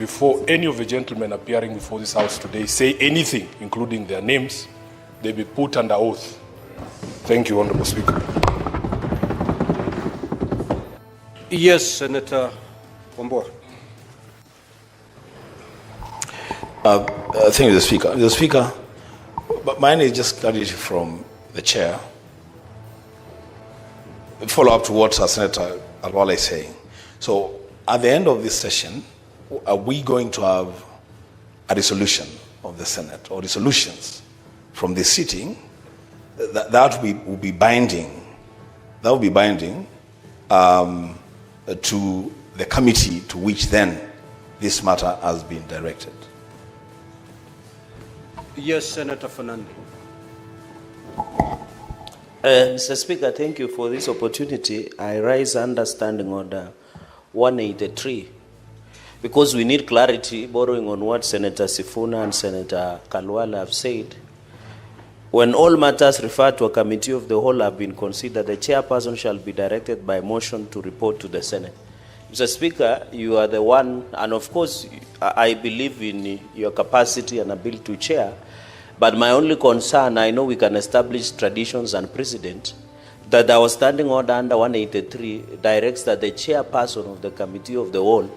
Before any of the gentlemen appearing before this House today say anything, including their names, they be put under oath. Thank you, Honorable Speaker. Yes, Senator Wambua. Thank you, the Speaker. The Speaker, but mine is just clarity from the Chair. Follow up to what Senator Alwala is saying. So, at the end of this session, are we going to have a resolution of the Senate or resolutions from this sitting that will be binding? That will be binding to the committee to which then this matter has been directed. Yes, Senator Fernando. Mr. Speaker, thank you for this opportunity. I raise understanding order 183 because we need clarity, borrowing on what Senator Sifuna and Senator Kalwala have said. When all matters referred to a committee of the whole have been considered, the chairperson shall be directed by motion to report to the Senate. Mr. Speaker, you are the one, and of course, I believe in your capacity and ability to chair, but my only concern, I know we can establish traditions and precedent, that our standing order under 183 directs that the chairperson of the committee of the whole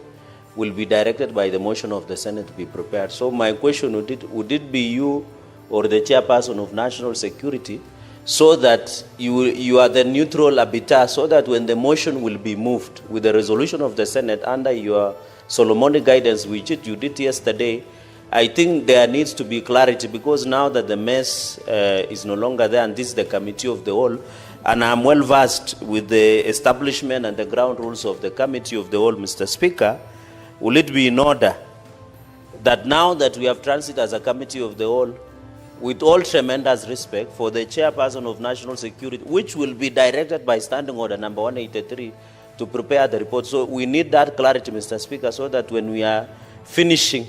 will be directed by the motion of the Senate to be prepared. So my question, would it be you or the chairperson of national security, so that you are the neutral arbiter, so that when the motion will be moved with the resolution of the Senate under your Solomonic guidance, which you did yesterday, I think there needs to be clarity, because now that the mess is no longer there, and this is the committee of the whole, and I'm well versed with the establishment and the ground rules of the committee of the whole, Mr. Speaker, will it be in order that now that we have transit as a committee of the whole, with all tremendous respect for the chairperson of national security, which will be directed by standing order number 183 to prepare the report. So we need that clarity, Mr. Speaker, so that when we are finishing,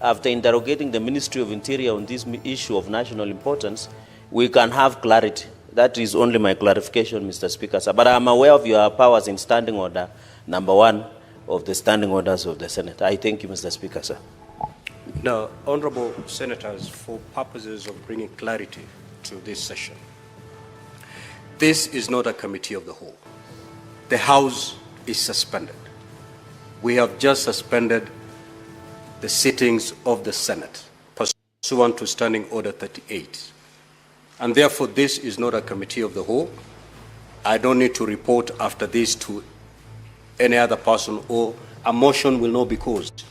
after interrogating the Ministry of Interior on this issue of national importance, we can have clarity. That is only my clarification, Mr. Speaker. But I'm aware of your powers in standing order number 1 of the standing orders of the Senate. I thank you, Mr. Speaker, sir. Now, honorable senators, for purposes of bringing clarity to this session, this is not a committee of the whole. The House is suspended. We have just suspended the sittings of the Senate pursuant to Standing Order 38. And therefore, this is not a committee of the whole. I don't need to report after this to any other person, or a motion will not be caused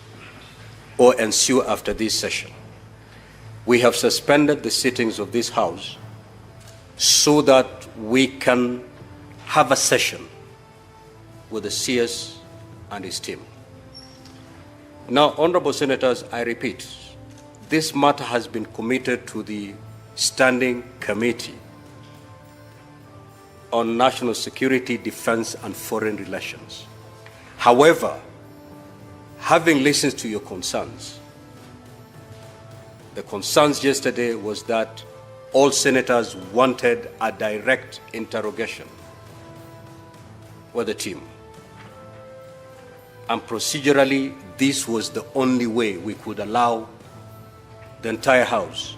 or ensue after this session. We have suspended the sittings of this House so that we can have a session with the CS and his team. Now, honorable senators, I repeat, this matter has been committed to the Standing Committee on National Security, Defense, and Foreign Relations. However, having listened to your concerns, the concerns yesterday was that all senators wanted a direct interrogation with the team. And procedurally, this was the only way we could allow the entire House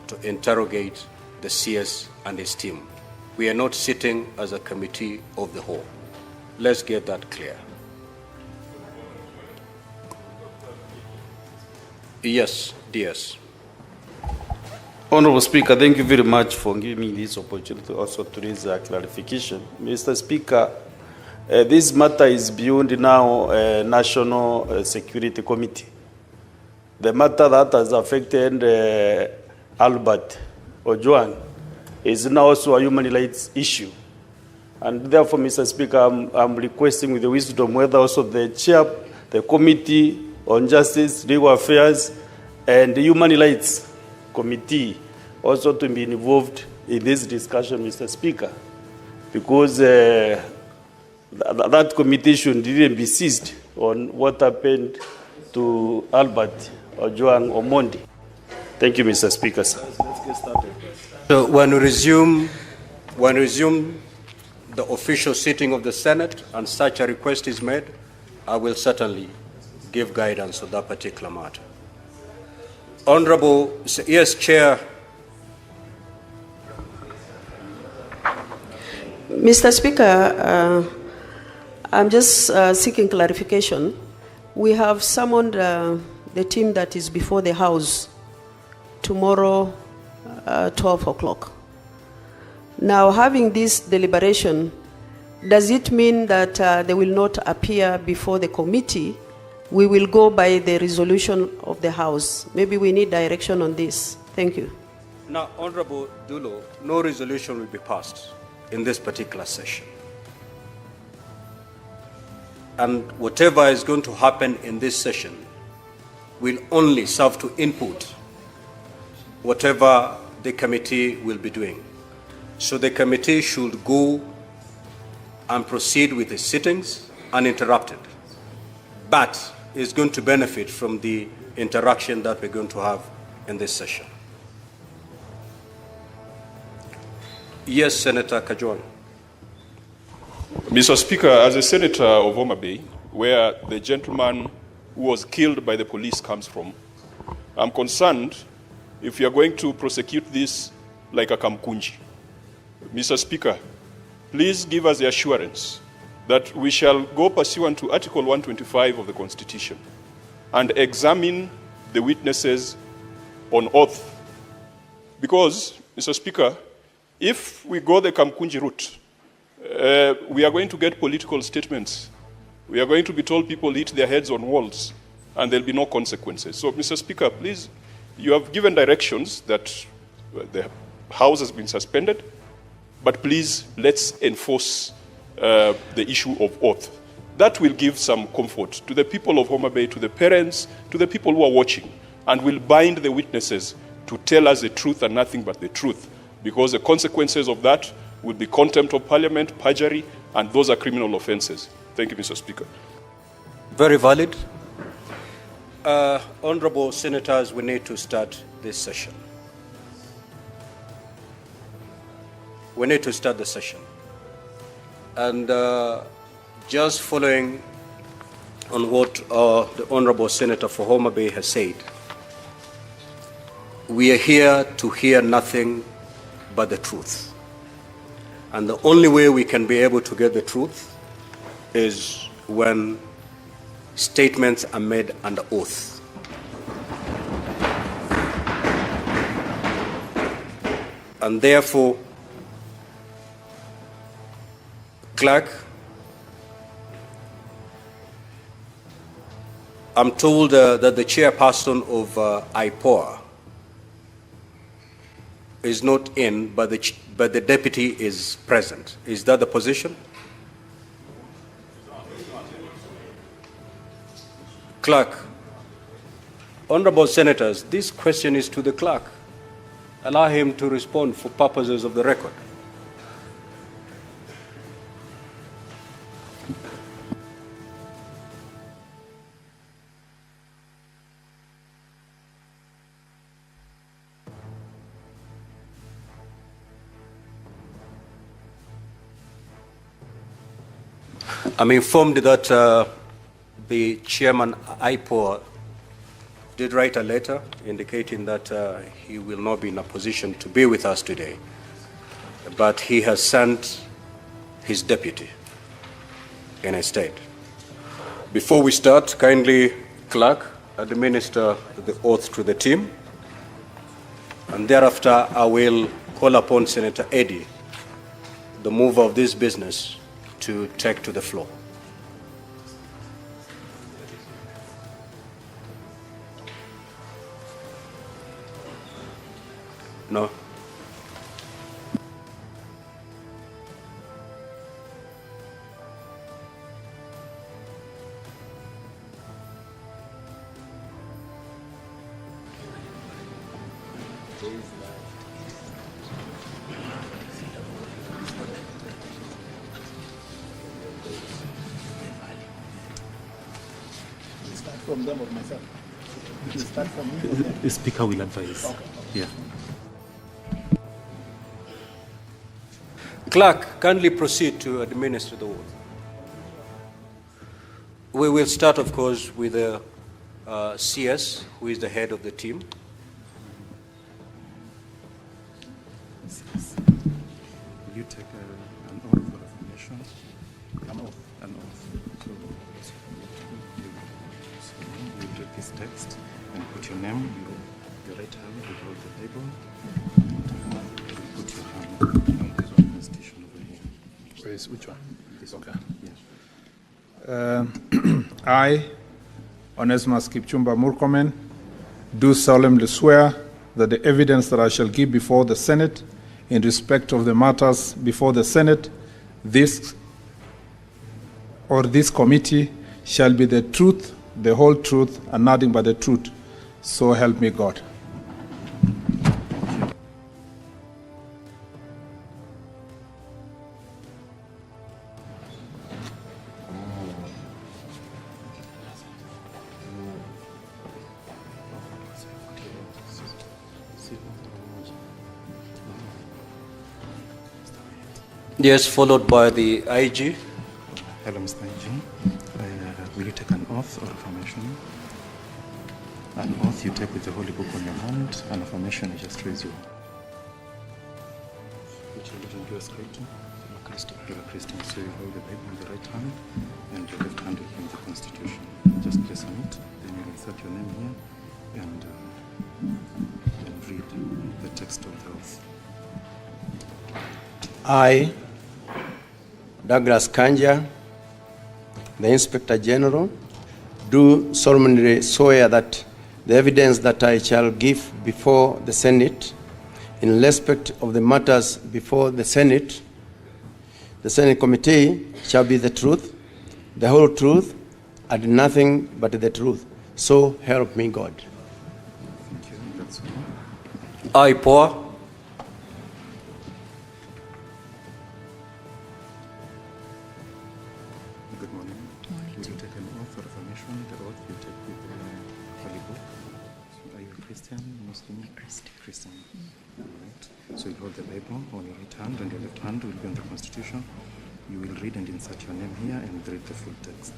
to interrogate the CS and his team. We are not sitting as a committee of the whole. Let's get that clear. Yes, DS. Honorable Speaker, thank you very much for giving me this opportunity also to raise a clarification. Mr. Speaker, this matter is beyond now National Security Committee. The matter that has affected Albert OWJANG is now also a human rights issue. And therefore, Mr. Speaker, I'm requesting with the wisdom whether also the chair, the Committee on Justice, Legal Affairs, and the Human Rights Committee also to be involved in this discussion, Mr. Speaker, because that committee should really be seized on what happened to Albert OWJANG on Monday. Thank you, Mr. Speaker. Sir. Let's get started. So when we resume the official sitting of the Senate and such a request is made, I will certainly give guidance on that particular matter. Honorable, yes, Chair. Mr. Speaker, I'm just seeking clarification. We have summoned the team that is before the House tomorrow, 12 o'clock. Now, having this deliberation, does it mean that they will not appear before the committee? We will go by the resolution of the House. Maybe we need direction on this. Thank you. Now, Honorable Dulo, no resolution will be passed in this particular session. And whatever is going to happen in this session will only serve to input whatever the committee will be doing. So the committee should go and proceed with its sittings uninterrupted, but is going to benefit from the interaction that we're going to have in this session. Yes, Senator Kajwang. Mr. Speaker, as a senator of Homa Bay, where the gentleman who was killed by the police comes from, I'm concerned if you are going to prosecute this like a kamkunji. Mr. Speaker, please give us the assurance that we shall go pursuant to Article 125 of the Constitution and examine the witnesses on oath. Because, Mr. Speaker, if we go the kamkunji route, we are going to get political statements. We are going to be told people hit their heads on walls, and there'll be no consequences. So, Mr. Speaker, please, you have given directions that the House has been suspended, but please, let's enforce the issue of oath. That will give some comfort to the people of Homa Bay, to the parents, to the people who are watching, and will bind the witnesses to tell us the truth and nothing but the truth, because the consequences of that would be contempt of parliament, perjury, and those are criminal offenses. Thank you, Mr. Speaker. Very valid. Honorable Senators, we need to start this session. We need to start the session. And just following on what the Honorable Senator for Homa Bay has said, we are here to hear nothing but the truth. And the only way we can be able to get the truth is when statements are made under oath. And therefore, Clerk, I'm told that the chairperson of IPOA is not in, but the deputy is present. Is that the position? Clerk, Honorable Senators, this question is to the clerk. Allow him to respond for purposes of the record. I'm informed that the chairman IPOA did write a letter indicating that he will not be in a position to be with us today, but he has sent his deputy in his stead. Before we start, kindly, clerk, administer the oath to the team, and thereafter I will call upon Senator Eddy, the mover of this business, to take to the floor. No. From them or myself? You start from me or them? The speaker will advise. Okay. Yeah. Clerk, kindly proceed to administer the oath. We will start, of course, with the CS, who is the head of the team. Will you take an oath for affirmation? An oath. So you read this text and put your name, your right hand will hold the Bible. Put your hand on this one constitution over here. Which one? This Okay. Yes. I, Onesimus Kipchumba Murkomen, do solemnly swear that the evidence that I shall give before the Senate in respect of the matters before the Senate, this committee shall be the truth, the whole truth, and nothing but the truth. So help me God. Yes, followed by the IG. Hello, Mr. IG. Will you take an oath or affirmation? An oath you take with the Holy Book on your hand. An affirmation you just raise your. Which religion do you ascribe to? I'm a Christian. You're a Christian, so you hold the Bible in the right hand and your left hand will hold the Constitution. Just place on it, then you insert your name here and read the text of the oath. I, Douglas Kanja, the Inspector General, do solemnly swear that the evidence that I shall give before the Senate in respect of the matters before the Senate Committee shall be the truth, the whole truth, and nothing but the truth. So help me God. Thank you. That's all. IPOA. Good morning. Will you take an oath or affirmation? The oath you take with the Holy Book. Are you a Christian, Muslim? Christian. All right. So you hold the Bible on your right hand and your left hand will be on the Constitution. You will read and insert your name here and read the full text.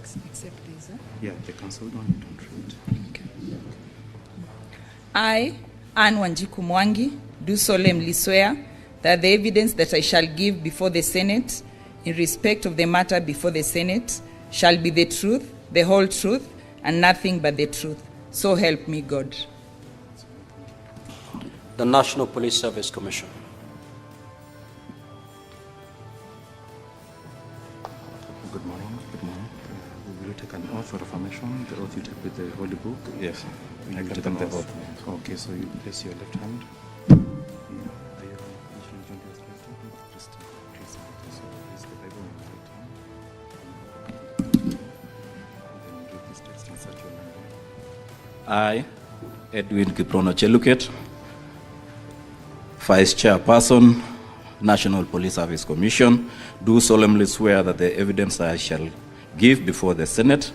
Except this, Yeah, the cancelled one you don't read. Okay. I, Anne Wanjiku Mwangi, do solemnly swear that the evidence that I shall give before the Senate in respect of the matter before the Senate shall be the truth, the whole truth, and nothing but the truth. So help me God. The National Police Service Commission. Good morning. Good morning. Will you take an oath or affirmation? The oath you take with the Holy Book? Yes. You will take an oath. Okay, so you place your left hand. Are you which religion do you ascribe to? Christian. Christian. So place the Bible in your right hand. Then read this text, insert your name. I, Edwin Kiprono Cheluket, Vice Chairperson, National Police Service Commission, do solemnly swear that the evidence I shall give before the Senate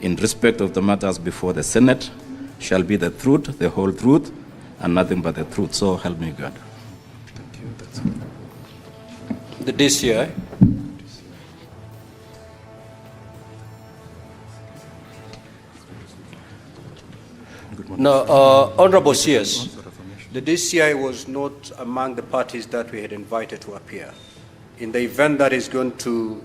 in respect of the matters before the Senate shall be the truth, the whole truth, and nothing but the truth. So help me God. Thank you. That's all. The DCI. Good morning. Now, Honorable CS, the DCI was not among the parties that we had invited to appear. In the event that is going to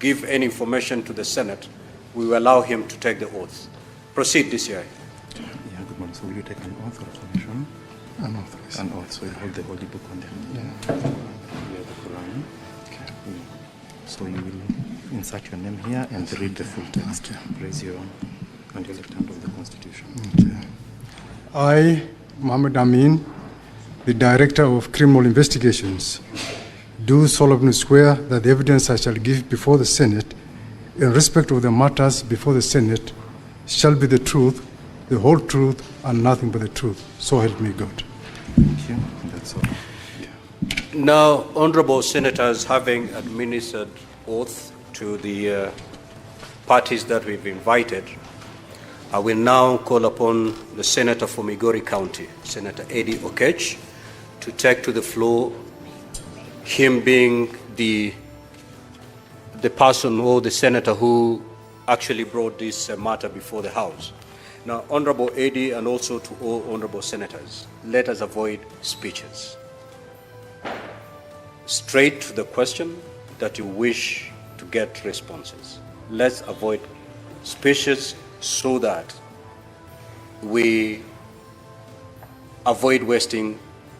give any information to the Senate, we will allow him to take the oath. Proceed, DCI. Yeah, good morning. So will you take an oath or affirmation? An oath. An oath. So you hold the Holy Book on the hand. Yeah. Yeah, the Quran. Okay. Yeah. So you will insert your name here and read the full text. Okay. Raise your and your left hand of the Constitution. Okay. I, Mohammed Amin, the Director of Criminal Investigations, do solemnly swear that the evidence I shall give before the Senate in respect of the matters before the Senate shall be the truth, the whole truth, and nothing but the truth. So help me God. Thank you. That's all. Yeah. Now, Honorable Senators, having administered oath to the parties that we've invited, I will now call upon the Senator for Migori County, Senator Eddie Okech, to take to the floor, him being the person or the senator who actually brought this matter before the House. Now, Honorable Eddie and also to all Honorable Senators, let us avoid speeches. Straight to the question that you wish to get responses. Let's avoid speeches so that we avoid wasting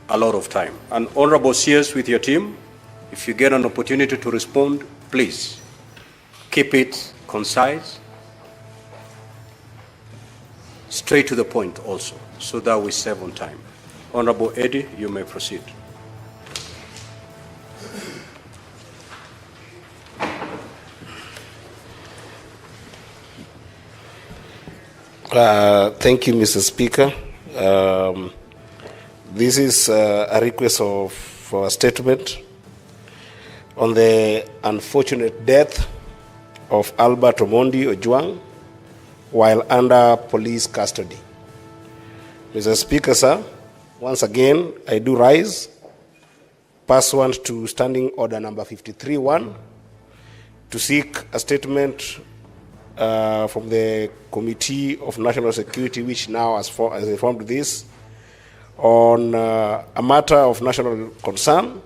a lot of time. And Honorable CS with your team, if you get an opportunity to respond, please keep it concise, straight to the point also, so that we save on time. Honorable Eddie, you may proceed. Thank you, Mr. Speaker. This is a request for a statement on the unfortunate death of Albert Omondi OWJANG while under police custody. Mr. Speaker, sir, once again, I do rise pursuant to Standing Order number 53-1 to seek a statement from the Committee of National Security, which now has informed this, on a matter of national concern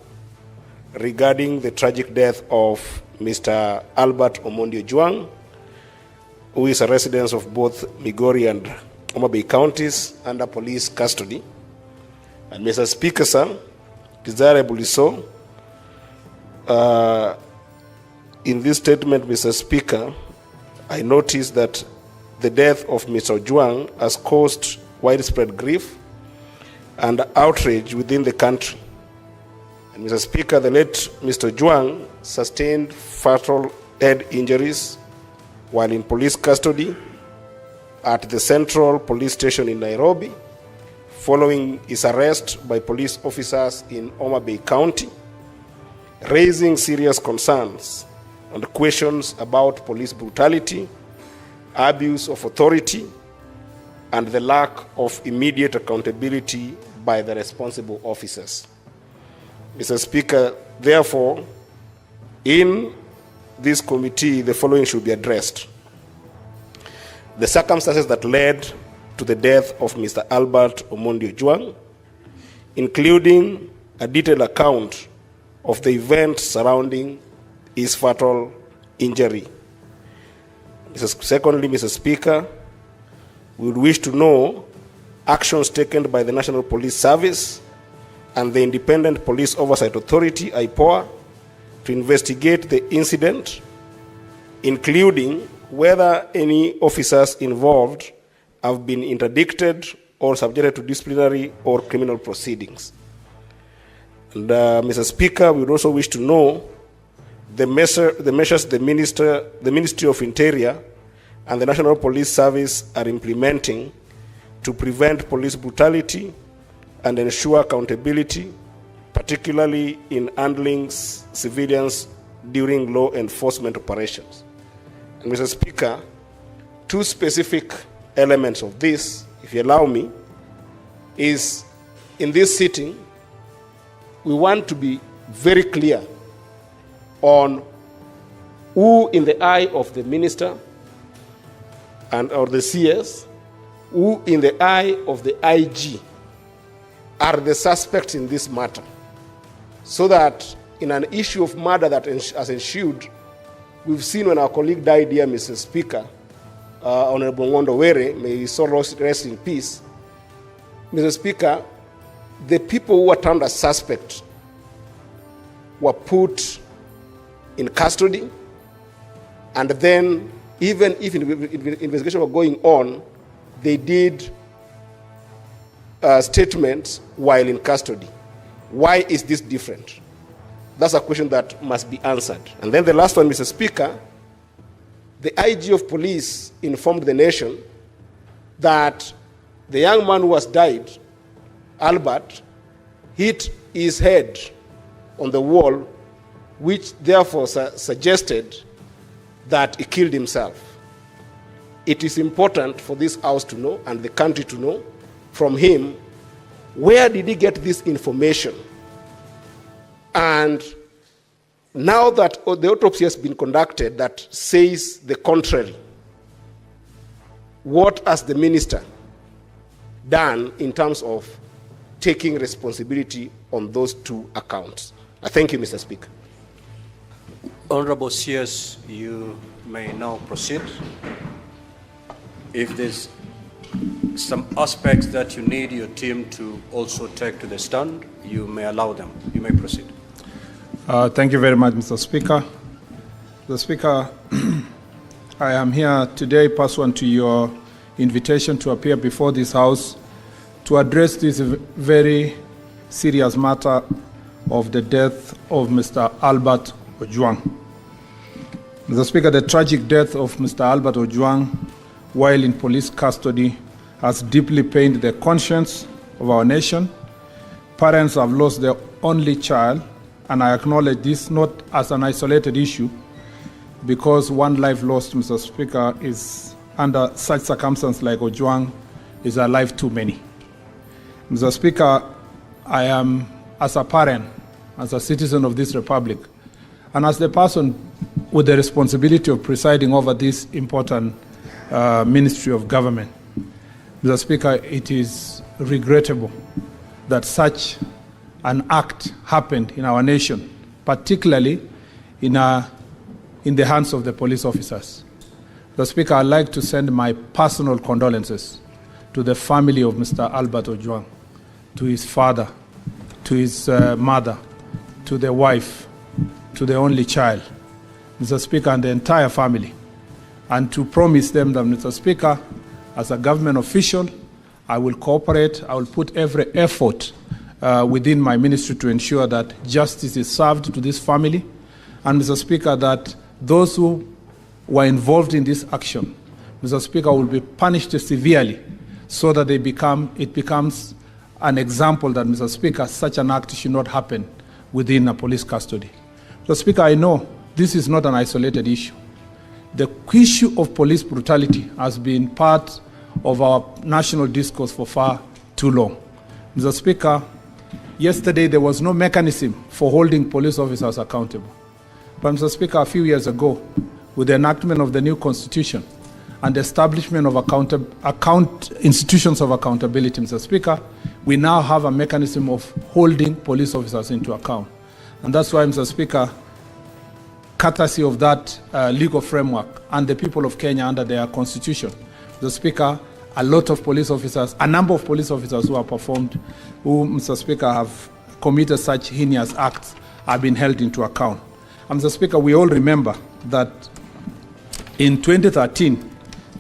regarding the tragic death of Mr. Albert Omondi OWJANG, who is a resident of both Migori and Homa Bay counties under police custody. And Mr. Speaker, sir, desirably so, in this statement, Mr. Speaker, I noticed that the death of Mr. OWJANG has caused widespread grief and outrage within the country. And Mr. Speaker, the late Mr. OWJANG sustained fatal head injuries while in police custody at the Central Police Station in Nairobi, following his arrest by police officers in Homa Bay County, raising serious concerns and questions about police brutality, abuse of authority, and the lack of immediate accountability by the responsible officers. Mr. Speaker, therefore, in this committee, the following should be addressed. The circumstances that led to the death of Mr. Albert Omondi OWJANG, including a detailed account of the events surrounding his fatal injury. Secondly, Mr. Speaker, we would wish to know actions taken by the National Police Service and the Independent Police Oversight Authority, IPOA, to investigate the incident, including whether any officers involved have been interdicted or subjected to disciplinary or criminal proceedings. And Mr. Speaker, we would also wish to know the measures the Ministry of Interior and the National Police Service are implementing to prevent police brutality and ensure accountability, particularly in handling civilians during law enforcement operations. And Mr. Speaker, two specific elements of this, if you allow me, is in this sitting, we want to be very clear on who in the eye of the minister and or the CS, who in the eye of the IG are the suspects in this matter, so that in an issue of murder that has ensued, we've seen when our colleague died here, Mr. Speaker, Honorable Ngondo Were, may his soul rest in peace. Mr. Speaker, the people who were termed as suspects were put in custody, and then even if investigation were going on, they did statements while in custody. Why is this different? That's a question that must be answered. And then the last one, Mr. Speaker, the IG of police informed the nation that the young man who has died, Albert, hit his head on the wall, which therefore suggested that he killed himself. It is important for this House to know and the country to know from him, where did he get this information? And now that the autopsy has been conducted that says the contrary, what has the minister done in terms of taking responsibility on those two accounts? I thank you, Mr. Speaker. Honorable CS, you may now proceed. If there's some aspects that you need your team to also take to the stand, you may allow them. You may proceed. Thank you very much, Mr. Speaker. Mr. Speaker, I am here today pursuant to your invitation to appear before this House to address this very serious matter of the death of Mr. Albert OWJANG. Mr. Speaker, the tragic death of Mr. Albert OWJANG while in police custody has deeply pained the conscience of our nation. Parents have lost their only child, and I acknowledge this not as an isolated issue, because one life lost, Mr. Speaker, is under such circumstances like OWJANG is a life too many. Mr. Speaker, I am, as a parent, as a citizen of this republic, and as the person with the responsibility of presiding over this important ministry of government, Mr. Speaker, it is regrettable that such an act happened in our nation, particularly in the hands of the police officers. Mr. Speaker, I'd like to send my personal condolences to the family of Mr. Albert OWJANG, to his father, to his mother, to the wife, to the only child, Mr. Speaker, and the entire family, and to promise them that, Mr. Speaker, as a government official, I will cooperate, I will put every effort within my ministry to ensure that justice is served to this family, and, Mr. Speaker, that those who were involved in this action, Mr. Speaker, will be punished severely so that it becomes an example that, Mr. Speaker, such an act should not happen within a police custody. Mr. Speaker, I know this is not an isolated issue. The issue of police brutality has been part of our national discourse for far too long. Mr. Speaker, yesterday there was no mechanism for holding police officers accountable. But, Mr. Speaker, a few years ago, with the enactment of the new constitution and the establishment of institutions of accountability, Mr. Speaker, we now have a mechanism of holding police officers into account. And that's why, Mr. Speaker, courtesy of that legal framework and the people of Kenya under their constitution, Mr. Speaker, a number of police officers who have performed, who, Mr. Speaker, have committed such heinous acts have been held into account. And, Mr. Speaker, we all remember that in 2013,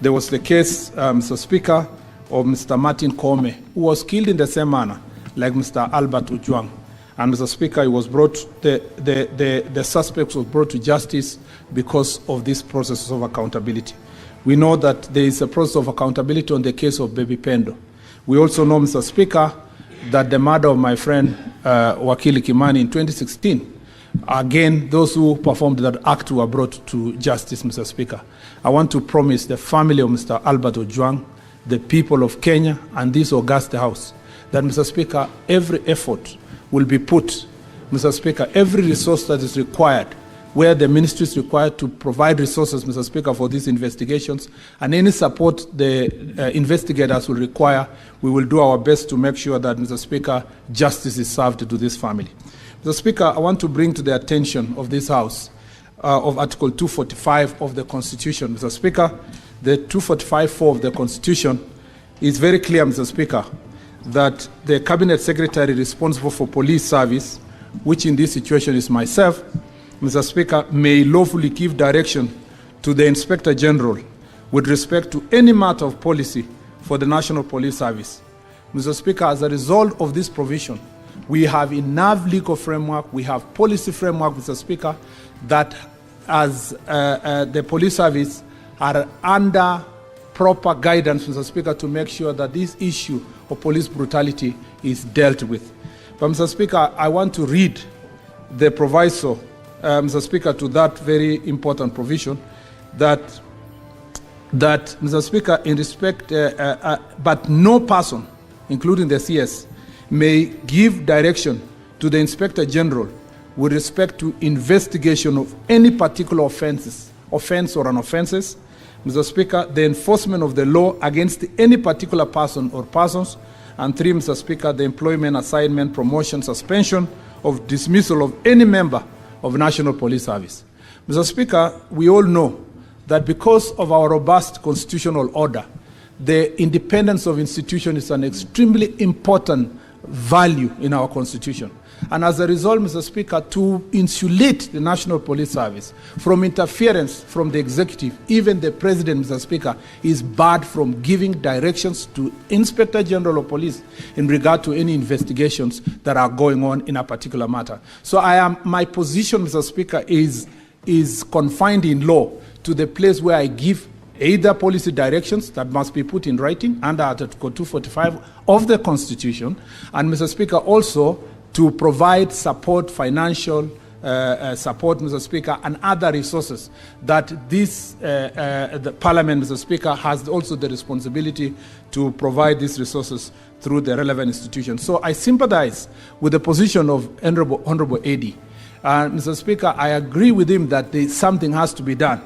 there was the case, Mr. Speaker, of Mr. Martin Kome, who was killed in the same manner like Mr. Albert OWJANG. And, Mr. Speaker, he was brought, the suspect was brought to justice because of this process of accountability. We know that there is a process of accountability on the case of Baby Pendo. We also know, Mr. Speaker, that the murder of my friend Wakili Kimani in 2016, again, those who performed that act were brought to justice, Mr. Speaker. I want to promise the family of Mr. Albert OWJANG, the people of Kenya, and this august House, that, Mr. Speaker, every effort will be put, Mr. Speaker, every resource that is required, where the ministry is required to provide resources, Mr. Speaker, for these investigations, and any support the investigators will require, we will do our best to make sure that, Mr. Speaker, justice is served to this family. Mr. Speaker, I want to bring to the attention of this House of Article 245 of the Constitution. Mr. Speaker, the 245(4) of the Constitution is very clear, Mr. Speaker, that the Cabinet Secretary responsible for police service, which in this situation is myself, Mr. Speaker, may lawfully give direction to the Inspector General with respect to any matter of policy for the National Police Service. Mr. Speaker, as a result of this provision, we have enough legal framework, we have policy framework, Mr. Speaker, that as the police service are under proper guidance, Mr. Speaker, to make sure that this issue of police brutality is dealt with. But, Mr. Speaker, I want to read the proviso, Mr. Speaker, to that very important provision, that Mr. Speaker, in respect, but no person, including the CS, may give direction to the Inspector General with respect to investigation of any particular offense or an offenses Mr. Speaker, the enforcement of the law against any particular person or persons. And 3, Mr. Speaker, the employment, assignment, promotion, suspension, of dismissal of any member of National Police Service. Mr. Speaker, we all know that because of our robust constitutional order, the independence of institutions is an extremely important value in our Constitution. And as a result, Mr. Speaker, to insulate the National Police Service from interference from the executive, even the President, Mr. Speaker, is barred from giving directions to Inspector General of Police in regard to any investigations that are going on in a particular matter. So my position, Mr. Speaker, is confined in law to the place where I give either policy directions that must be put in writing under Article 245 of the Constitution, and, Mr. Speaker, also to provide support, financial support, Mr. Speaker, and other resources that the Parliament, Mr. Speaker, has also the responsibility to provide these resources through the relevant institutions. So I sympathize with the position of Honorable AD. Mr. Speaker, I agree with him that something has to be done.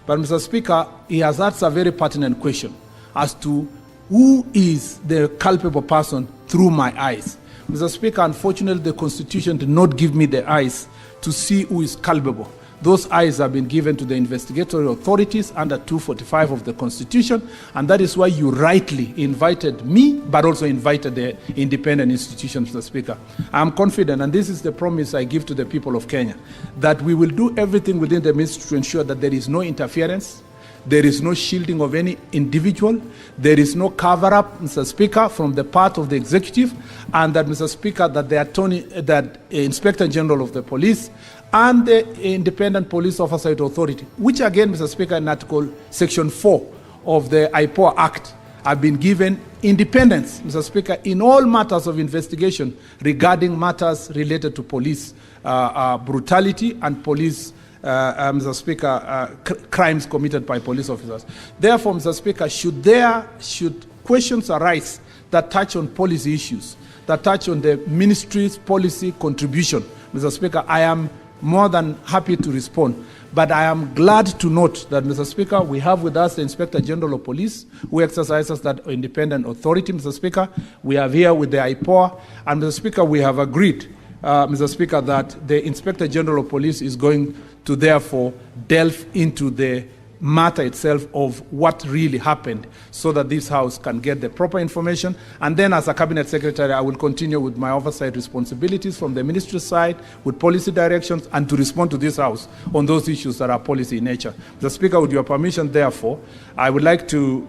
But, Mr. Speaker, he has asked a very pertinent question as to who is the culpable person through my eyes. Mr. Speaker, unfortunately, the Constitution did not give me the eyes to see who is culpable. Those eyes have been given to the investigatory authorities under 245 of the Constitution, and that is why you rightly invited me, but also invited the independent institutions, Mr. Speaker. I am confident, and this is the promise I give to the people of Kenya, that we will do everything within the means to ensure that there is no interference, there is no shielding of any individual, there is no cover-up, Mr. Speaker, from the part of the executive, and that, Mr. Speaker, that Inspector General of the Police and the Independent Police Oversight Authority, which again, Mr. Speaker, in Article Section 4 of the IPOA Act, have been given independence, Mr. Speaker, in all matters of investigation regarding matters related to police brutality and police Mr. Speaker, crimes committed by police officers. Therefore, Mr. Speaker, should questions arise that touch on policy issues, that touch on the ministry's policy contribution, Mr. Speaker, I am more than happy to respond. But I am glad to note that, Mr. Speaker, we have with us the Inspector General of Police, who exercises that independent authority, Mr. Speaker. We are here with the IPOA, and, Mr. Speaker, we have agreed, Mr. Speaker, that the Inspector General of Police is going to therefore delve into the matter itself of what really happened so that this House can get the proper information. And then as a Cabinet Secretary, I will continue with my oversight responsibilities from the ministry side with policy directions and to respond to this House on those issues that are policy in nature. Mr. Speaker, with your permission, therefore, I would like to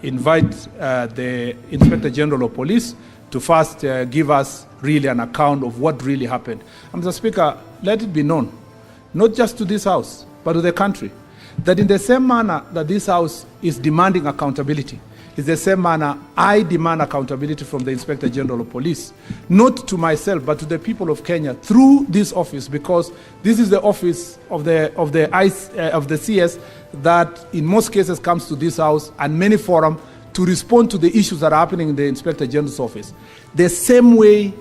invite the Inspector General of Police to first give us really an account of what really happened. And, Mr. Speaker, let it be known, not just to this House, but to the country, that in the same manner that this House is demanding accountability, is the same manner I demand accountability from the Inspector General of Police, not to myself, but to the people of Kenya through this office, because this is the office of the CS that in most cases comes to this House and many forums to respond to the issues that are happening in the Inspector General's office. The same way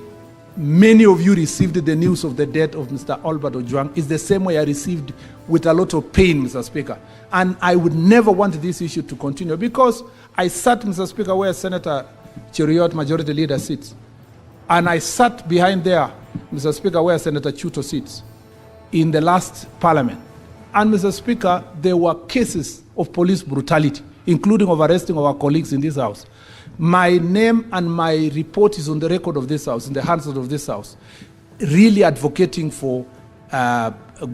many of you received the news of the death of Mr. OWJANG is the same way I received with a lot of pain, Mr. Speaker. And I would never want this issue to continue because I sat, Mr. Speaker, where Senator Cheruiyot, Majority Leader, sits. And I sat behind there, Mr. Speaker, where Senator Chuto sits in the last Parliament. And, Mr. Speaker, there were cases of police brutality, including of arresting our colleagues in this House. My name and my report is on the record of this House, in the hands of this House, really advocating for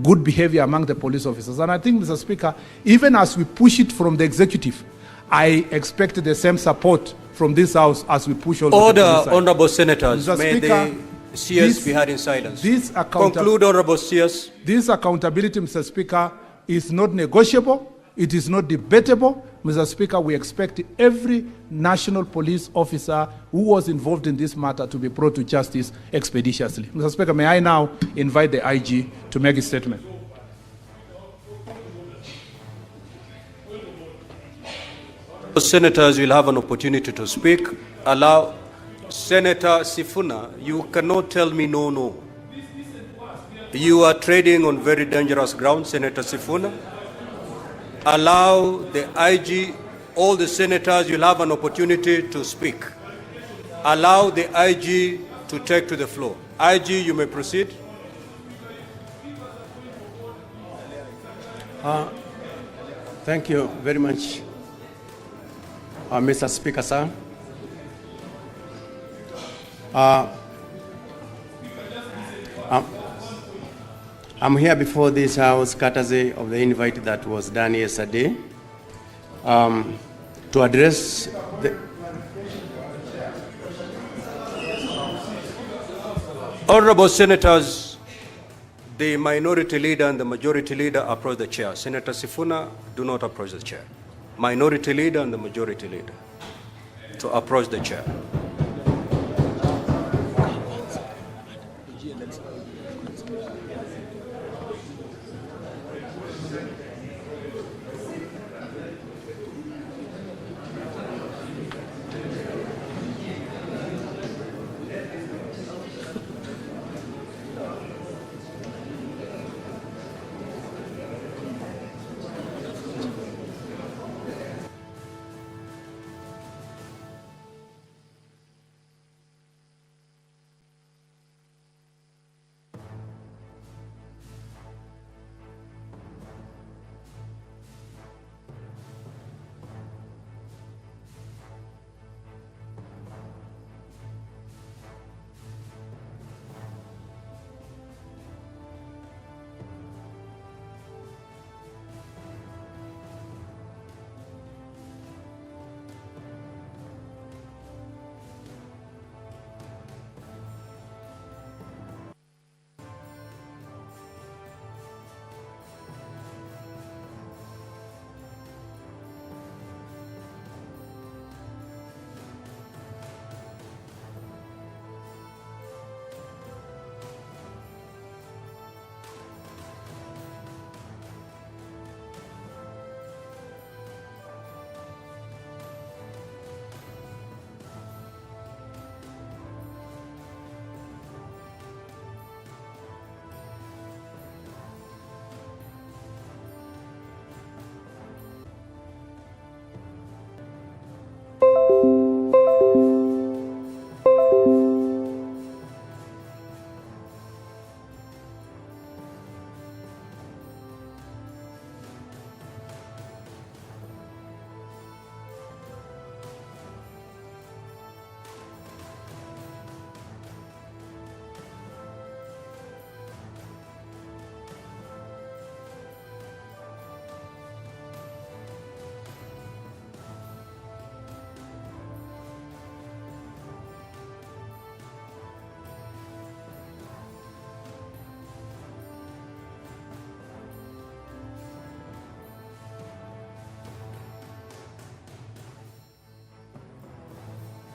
good behavior among the police officers. And I think, Mr. Speaker, even as we push it from the executive, I expect the same support from this House as we push all Order, the police side. Honourable Senators, Mr. may Speaker, the CS be heard in silence. Conclude, Honourable CS. This accountability, Mr. Speaker, is not negotiable. It is not debatable. Mr. Speaker, we expect every national police officer who was involved in this matter to be brought to justice expeditiously. Mr. Speaker, may I now invite the IG to make a statement. Senators will have an opportunity to speak. Allow Senator Sifuna, you cannot tell me no. You are trading on very dangerous ground, Senator Sifuna. allow the IG, all the senators, you'll have an opportunity to speak. Allow the IG to take to the floor. IG, you may proceed. Thank you very much, Mr. Speaker, sir. I'm here before this House courtesy of the invite that was done yesterday to address the... Honorable Senators, the minority leader and the majority leader approach the chair. Senator Sifuna, do not approach the chair. Minority leader and the majority leader to approach the chair.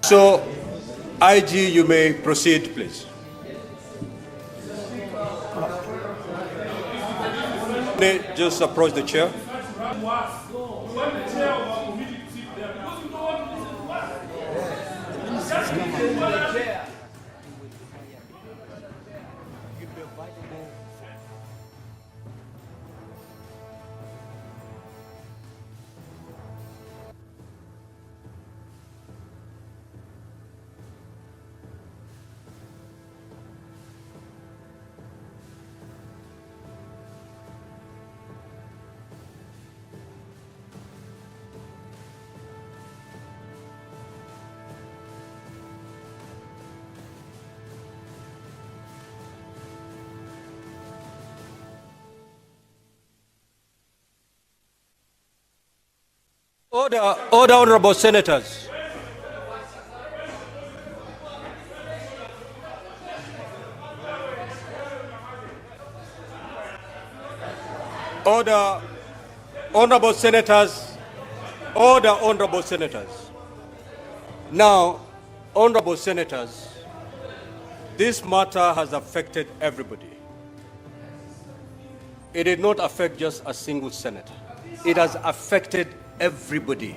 So, IG, you may proceed, please. Just approach the chair. Order, honorable senators. Order, honorable senators. Order, honorable senators. Now, honorable senators, this matter has affected everybody. It did not affect just a single senator. It has affected everybody.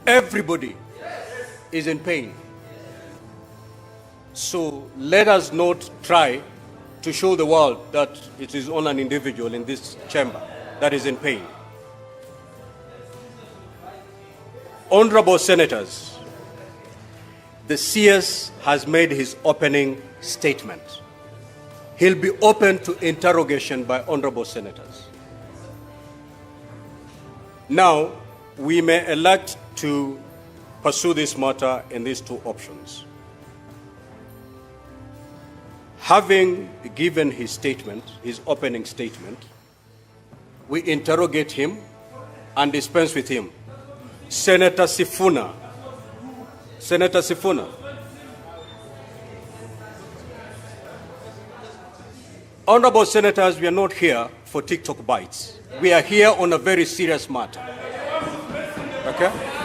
Everybody is in pain. So let us not try to show the world that it is only an individual in this chamber that is in pain. Honorable Senators, the CS has made his opening statement. He'll be open to interrogation by honorable senators. Now, we may elect to pursue this matter in these two options. Having given his statement, his opening statement, we interrogate him and dispense with him. Senator Sifuna. Senator Sifuna. Honorable Senators, we are not here for TikTok bites. We are here on a very serious matter. Okay?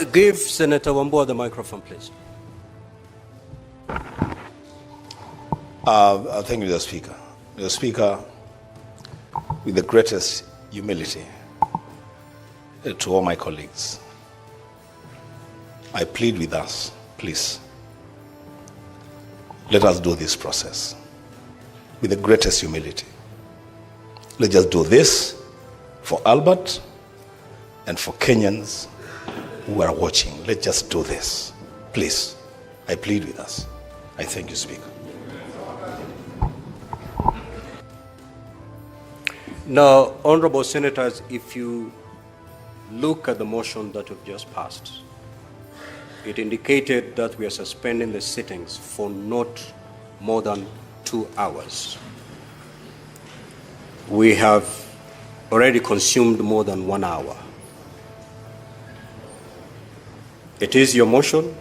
Give Senator Wambua the microphone, please. Thank you, Mr. Speaker. Mr. Speaker, with the greatest humility to all my colleagues, I plead with us, please, let us do this process with the greatest humility. Let's just do this for Albert and for Kenyans who are watching. Let's just do this. Please, I plead with us. I thank you, Speaker. Now, honorable senators, if you look at the motion that we've just passed, it indicated that we are suspending the sittings for not more than 2 hours. We have already consumed more than 1 hour. It is your motion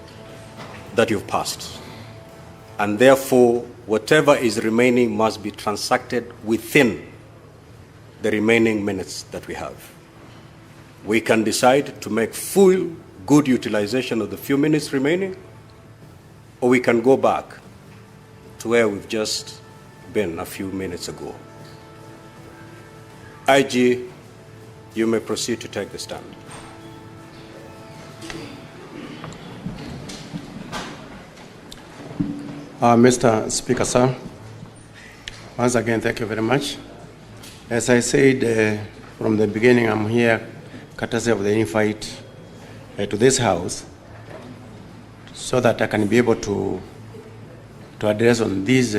that you've passed, and therefore whatever is remaining must be transacted within the remaining minutes that we have. We can decide to make full good utilization of the few minutes remaining, or we can go back to where we've just been a few minutes ago. IG, you may proceed to take the stand. Mr. Speaker, sir, once again, thank you very much. As I said from the beginning, I'm here courtesy of the invite to this House so that I can be able to address on these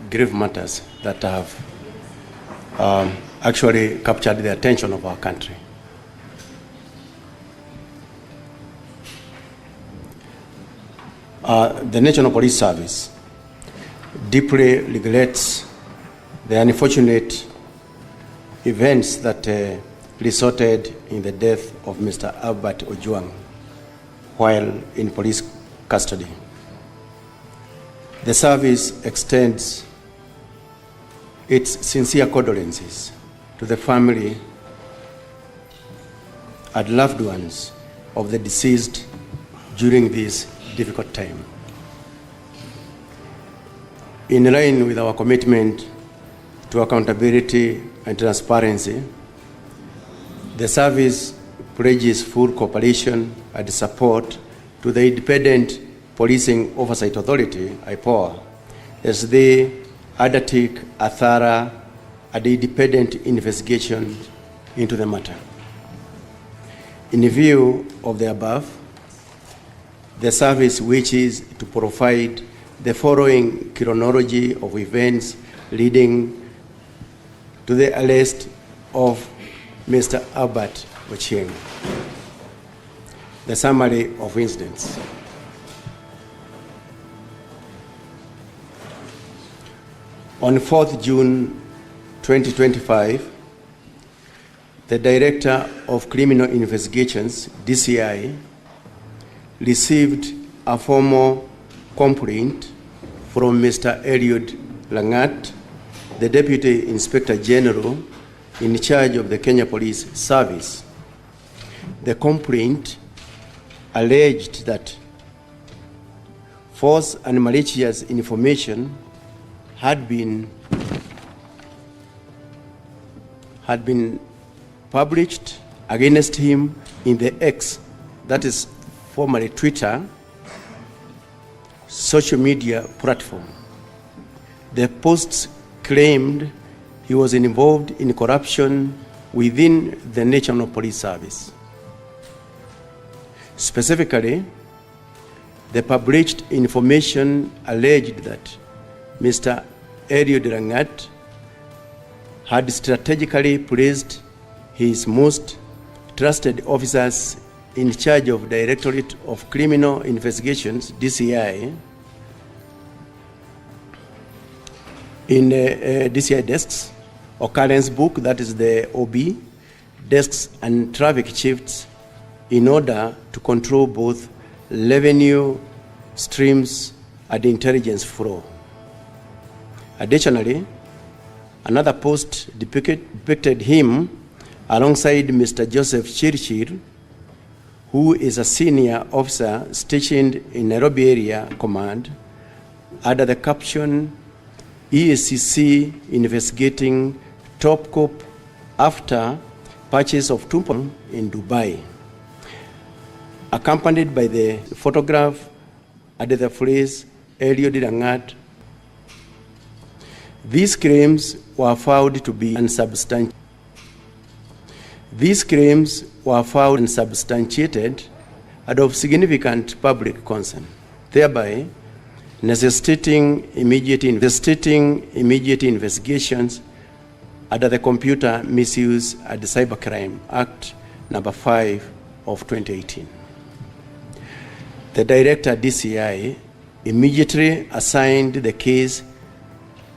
grave matters that have actually captured the attention of our country. The National Police Service deeply regrets the unfortunate events that resulted in the death of Mr. Albert OWJANG while in police custody. The service extends its sincere condolences to the family and loved ones of the deceased during this difficult time. In line with our commitment to accountability and transparency, the service pledges full cooperation and support to the Independent Policing Oversight Authority, IPOA, as they undertake a thorough and independent investigation into the matter. In view of the above, the service wishes to provide the following chronology of events leading to the arrest of Mr. Albert OWJANG. The summary of incidents. On 4th June 2025, the Director of Criminal Investigations, DCI, received a formal complaint from Mr. Eliud Langat, the Deputy Inspector General in charge of the Kenya Police Service. The complaint alleged that false and malicious information had been published against him in the X, that is formerly Twitter, social media platform. The posts claimed he was involved in corruption within the National Police Service. Specifically, the published information alleged that Mr. Eliud Langat had strategically placed his most trusted officers in charge of Directorate of Criminal Investigations, DCI, in DCI desks, occurrence book, that is the OB, desks and traffic chiefs, in order to control both revenue streams and intelligence flow. Additionally, another post depicted him alongside Mr. Joseph Chirchir, who is a senior officer stationed in Nairobi Area Command, under the caption EACC investigating top cop after purchase of Tumpon in Dubai, accompanied by the photograph under the phrase Eliud Langat. These claims were found to be unsubstantiated. And of significant public concern, thereby necessitating immediate investigations under the Computer Misuse and Cybercrime Act number 5 of 2018. The Director DCI immediately assigned the case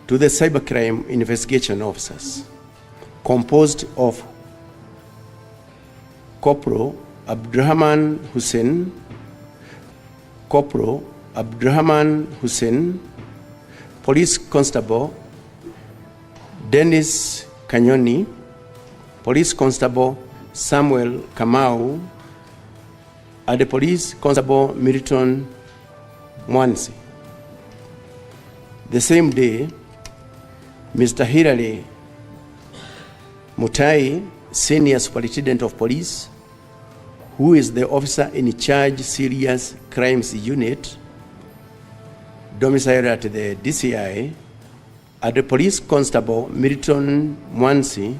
to the cybercrime investigation officers, composed of Corporal Abdurrahman Hussein, Police Constable Dennis Kanyoni, Police Constable Samuel Kamau, and the Police Constable Milton Mwansi. The same day, Mr. Hilary Mutai, Senior Superintendent of Police, who is the officer in charge Serious Crimes Unit, domiciled at the DCI, and the Police Constable Milton Mwansi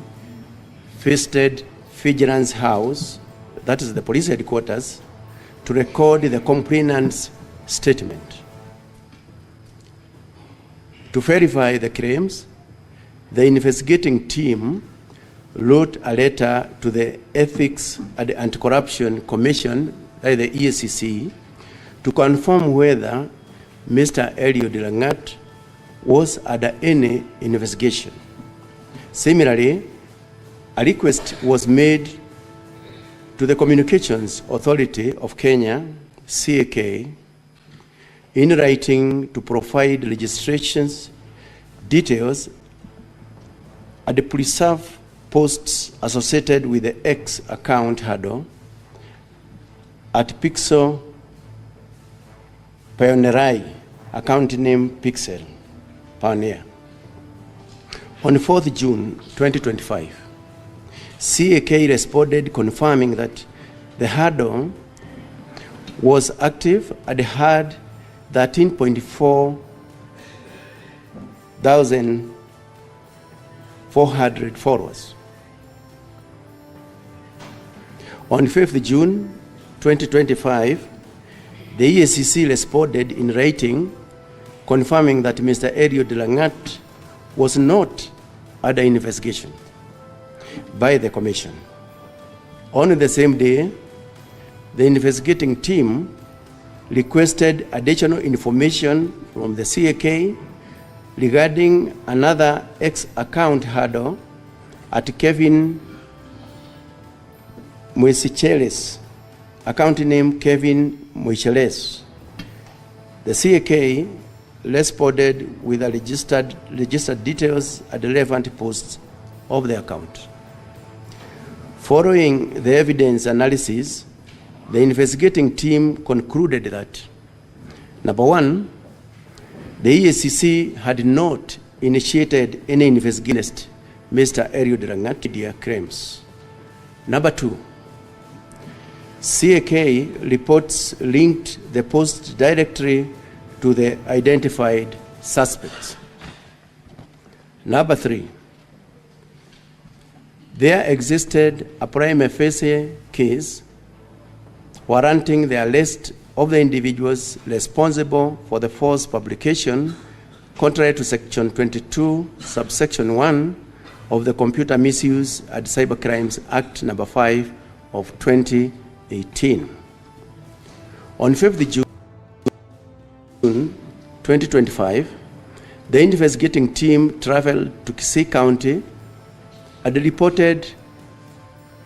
visited Vigilance House, that is the police headquarters, to record the complainant's statement. To verify the claims, the investigating team wrote a letter to the Ethics and Anti-Corruption Commission, the EACC, to confirm whether Mr. Eliud Langat was under any investigation. Similarly, a request was made to the Communications Authority of Kenya, CAK, in writing to provide registrations, details, and preserve posts associated with the X account handle at Pixel Pioneerai, account name Pixel Pioneer. On 4th June 2025, CAK responded confirming that the handle was active and had 13,400 followers. On 5th June 2025, the EACC responded in writing confirming that Mr. Eliud Langat was not under investigation by the Commission. On the same day, the investigating team requested additional information from the CAK regarding another X account handle at Kevin Mwesicheles, account name Kevin Mwicheles. The CAK responded with the registered details and relevant posts of the account. Following the evidence analysis, the investigating team concluded that, number one, the EACC had not initiated any investigation against Mr. Eliud Langat media claims. Number two, CAK reports linked the post directly to the identified suspects. Number three, there existed a prima facie case warranting the arrest of the individuals responsible for the false publication, contrary to Section 22, subsection 1 of the Computer Misuse and Cybercrimes Act number 5 of 2018. On 5th June 2025, the investigating team traveled to Kisii County and reported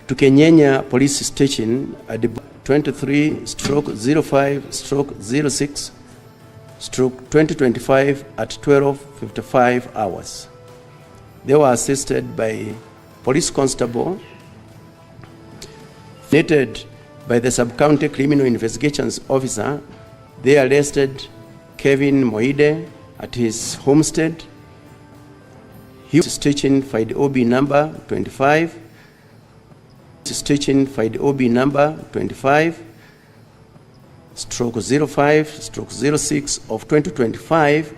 to Kenyanya Police Station at the 23/05/06/2025 at 12:55 hours. They were assisted by Police Constable, noted by the Sub-County Criminal Investigations Officer, they arrested Kevin Moide at his homestead. He was station FID OB number 25, station FID OB number 25/05/06 of 2025,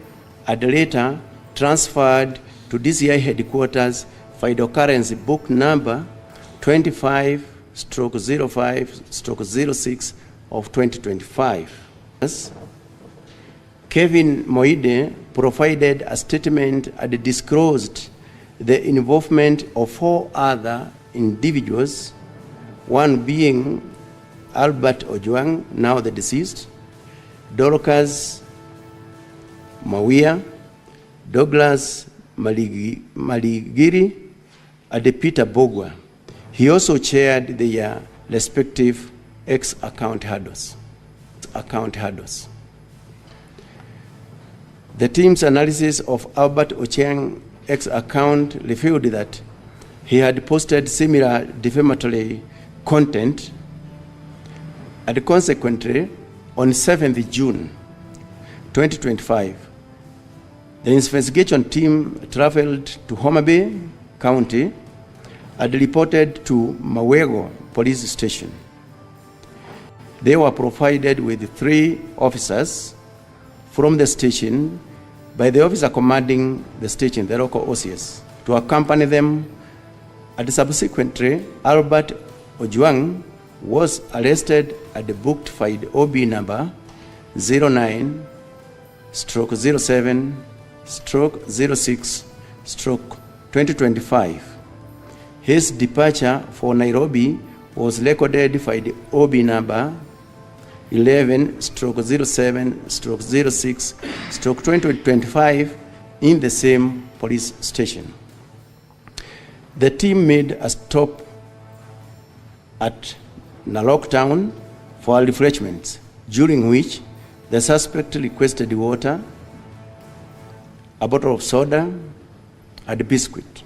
and later transferred to DCI headquarters FID occurrence book number 25/05/06 of 2025. Kevin Moide provided a statement and disclosed the involvement of 4 other individuals, one being Albert OWJANG, now the deceased, Dorcas Mawia, Douglas Maligiri, and Peter Bogwa. He also chaired their respective ex-account handles. The team's analysis of Albert OWJANG's ex-account revealed that he had posted similar defamatory content, and consequently, on 7th June 2025, the investigation team traveled to Homa Bay County and reported to Mawego Police Station. They were provided with 3 officers from the station by the officer commanding the station, the local OCS, to accompany them, and subsequently Albert OWJANG was arrested at the booked FID OB number 09/07/06/2025. His departure for Nairobi was recorded FID OB number 11/07/06/2025 in the same police station. The team made a stop at Narok town for refreshments, during which the suspect requested water, a bottle of soda, and a biscuit.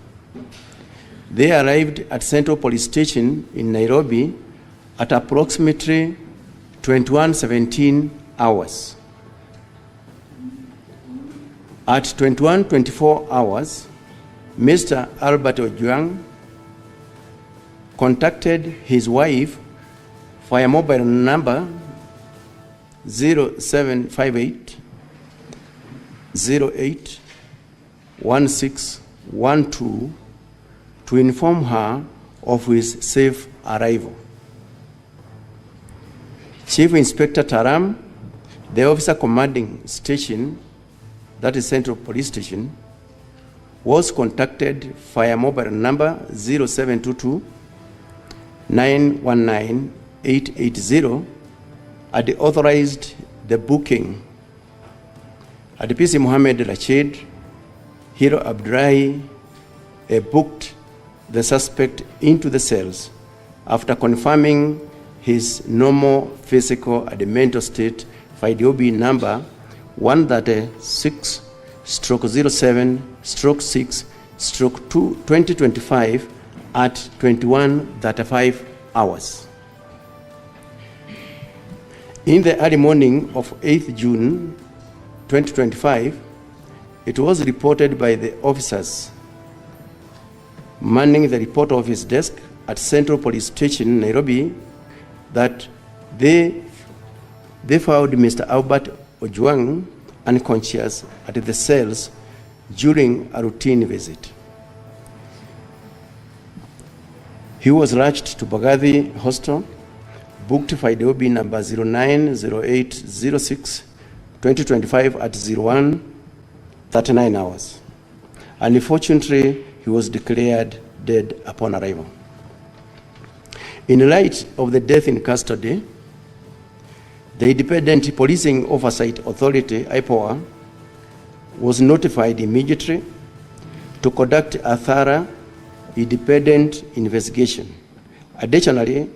They arrived at Central Police Station in Nairobi at approximately 21:17 hours. At 21:24 hours, Mr. Albert OWJANG contacted his wife via mobile number 0758 08 1612 to inform her of his safe arrival. Chief Inspector Taram, the officer commanding station, that is Central Police Station, was contacted via mobile number 0722 919 880 and authorized the booking. At PC Mohammed Rashid, Hero Abdullahi booked the suspect into the cells after confirming his normal physical and mental state, FID OB number 136/07/6/2025 at 21:35 hours. In the early morning of 8th June 2025, it was reported by the officers manning the report office desk at Central Police Station, Nairobi, that they found Mr. Albert OWJANG unconscious at the cells during a routine visit. He was rushed to Bagathi Hostel, booked FID OB number 09/08/06/2025 at 01:39 hours. Unfortunately, he was declared dead upon arrival. In light of the death in custody, the Independent Policing Oversight Authority, IPOA, was notified immediately to conduct a thorough independent investigation. Additionally,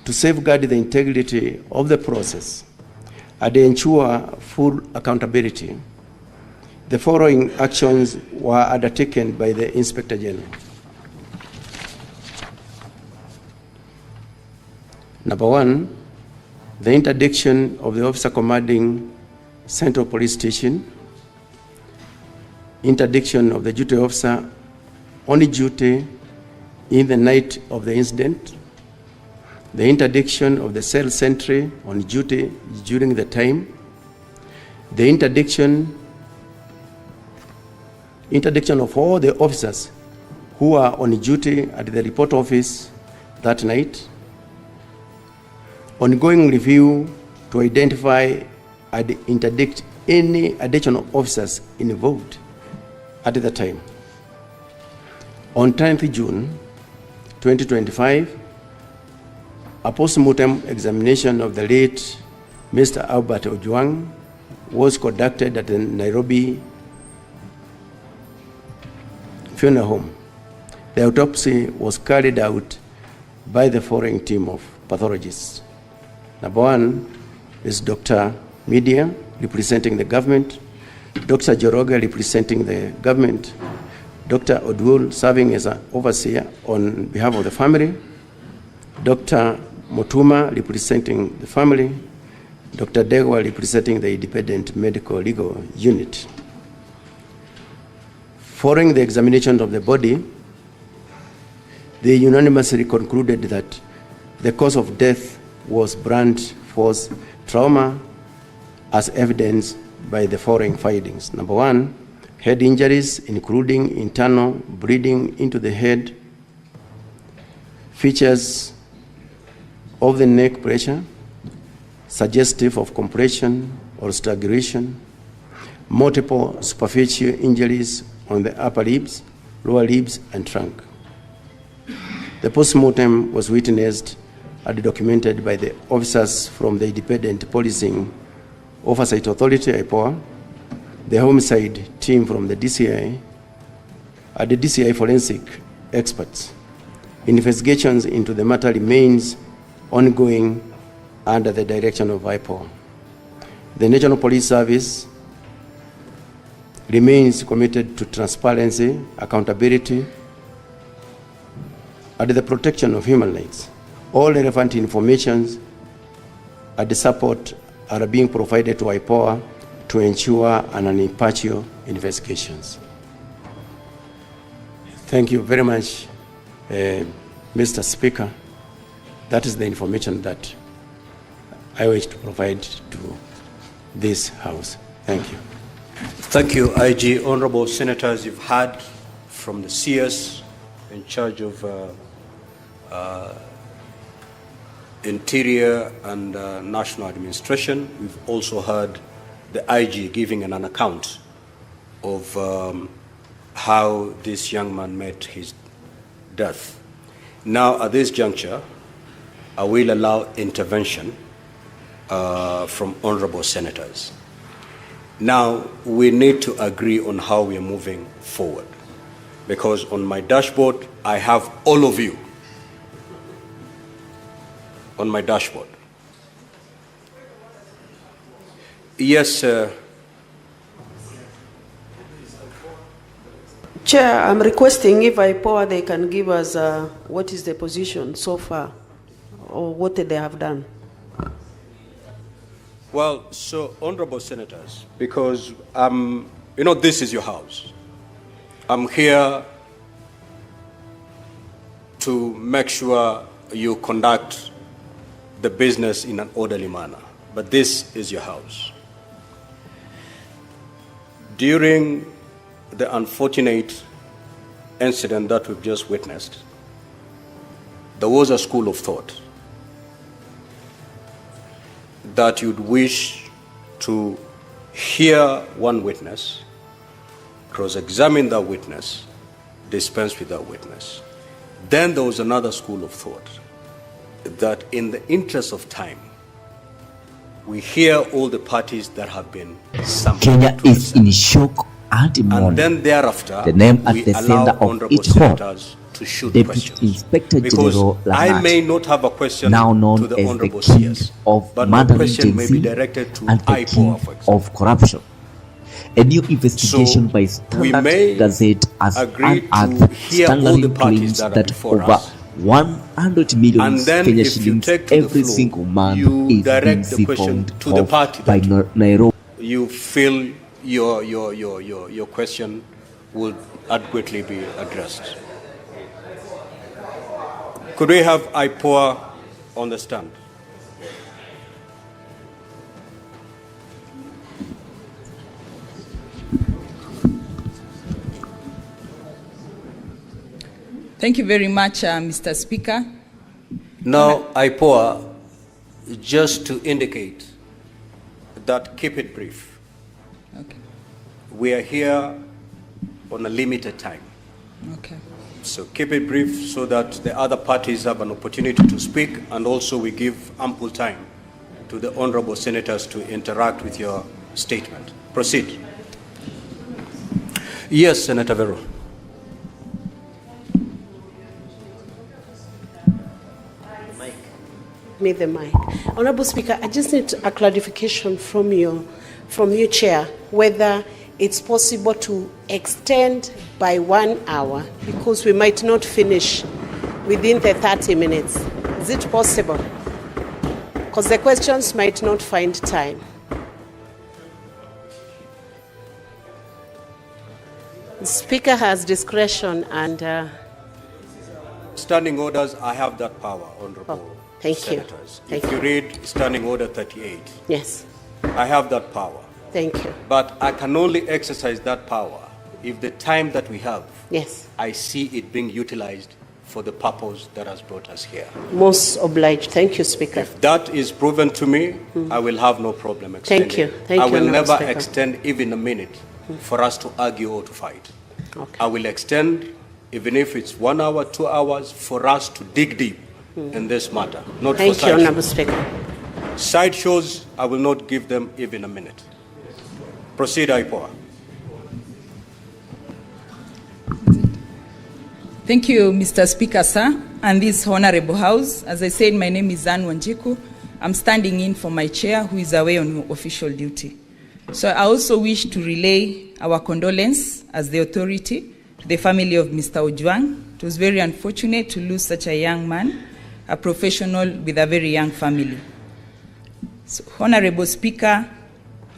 to safeguard the integrity of the process and ensure full accountability, the following actions were undertaken by the Inspector General. Number 1, the interdiction of the officer commanding Central Police Station, interdiction of the duty officer on duty in the night of the incident, the interdiction of the cell sentry on duty during the time, the interdiction of all the officers who are on duty at the report office that night, ongoing review to identify and interdict any additional officers involved at the time. On 10th June 2025, a post-mortem examination of the late Mr. Albert OWJANG was conducted at the Nairobi funeral home. The autopsy was carried out by the following team of pathologists. Number one is Dr. Media, representing the government, Dr. Joroga, representing the government, Dr. Odul, serving as an overseer on behalf of the family, Dr. Motuma, representing the family, Dr. Degwa, representing the independent medical legal unit. Following the examination of the body, they unanimously concluded that the cause of death was blunt force trauma, as evidenced by the following findings. Number one, head injuries, including internal bleeding into the head, features of the neck pressure, suggestive of compression or strangulation, multiple superficial injuries on the upper lips, lower lips, and trunk. The postmortem was witnessed and documented by the officers from the Independent Policing Oversight Authority, IPOA, the homicide team from the DCI, and the DCI forensic experts. Investigations into the matter remains ongoing under the direction of IPOA. The National Police Service remains committed to transparency, accountability, and the protection of human rights. All relevant information and the support are being provided to IPOA to ensure an impartial investigations. Thank you very much, Mr. Speaker. That is the information that I wish to provide to this House. Thank you. Thank you, IG. Honorable Senators, you've heard from the CS in charge of Interior and National Administration. We've also heard the IG giving an account of how this young man met his death. Now, at this juncture, I will allow intervention from honorable senators. Now, we need to agree on how we are moving forward, because on my dashboard, I have all of you on my dashboard. Yes, sir. Chair, I'm requesting if IPOA they can give us what is the position so far, or what they have done. Well, so honorable senators, because this is your house. I'm here to make sure you conduct the business in an orderly manner, but this is your house. During the unfortunate incident that we've just witnessed, there was a school of thought that you'd wish to hear one witness, cross-examine that witness, dispense with that witness. Then there was another school of thought that in the interest of time, we hear all the parties that have been summoned. Kenya is in shock and mourning. And then thereafter, the name at we the allow center of honorable each hall, senators to shoot Deputy questions. Inspector Because General I Lahat, may not have a question now known to the as honorable the king CS, of but my murdering question may be Gen Z directed to and the IPOA, king for example. of corruption. A new investigation by we Standard may Gazette has agree to unearthed hear all the staggering parties claims that are that before over us, 100 million And then Kenya if you shillings take to the every floor, single month you is direct being the question siphoned to the off party by Nairobi. you feel your question will adequately be addressed. Could we have IPOA on the stand? Thank you very much, Mr. Speaker. Now, IPOA, just to indicate that keep it brief. Okay. We are here on a limited time. Okay. So keep it brief so that the other parties have an opportunity to speak, and also we give ample time to the honorable senators to interact with your statement. Proceed. Yes, Senator Vero. Me the mic. Honorable Speaker, I just need a clarification from you, Chair, whether it's possible to extend by 1 hour because we might not finish within the 30 minutes. Is it possible? Because the questions might not find time. The Speaker has discretion and... Standing orders, I have that power, Honorable Thank Senators. you. If you read Standing Order 38, yes, I have that power. Thank you. But I can only exercise that power if the time that we have, yes, I see it being utilized for the purpose that has brought us here. Most obliged. Thank you, Speaker. If that is proven to me, I will have no problem extending. Thank you. Thank I you, will Honourable never Speaker. extend even a minute for us to argue or to fight. Okay. I will extend, even if it's 1 hour, 2 hours, for us to dig deep in this matter. Not Thank for you, side Honourable shows. Speaker. Side shows, I will not give them even a minute. Proceed, IPOA. Thank you, Mr. Speaker, sir, and this honorable house. As I said, my name is Anne Wanjiku. I'm standing in for my chair, who is away on official duty. So I also wish to relay our condolence as the authority to the family of Mr. OWJANG. It was very unfortunate to lose such a young man, a professional with a very young family. So, Honorable Speaker,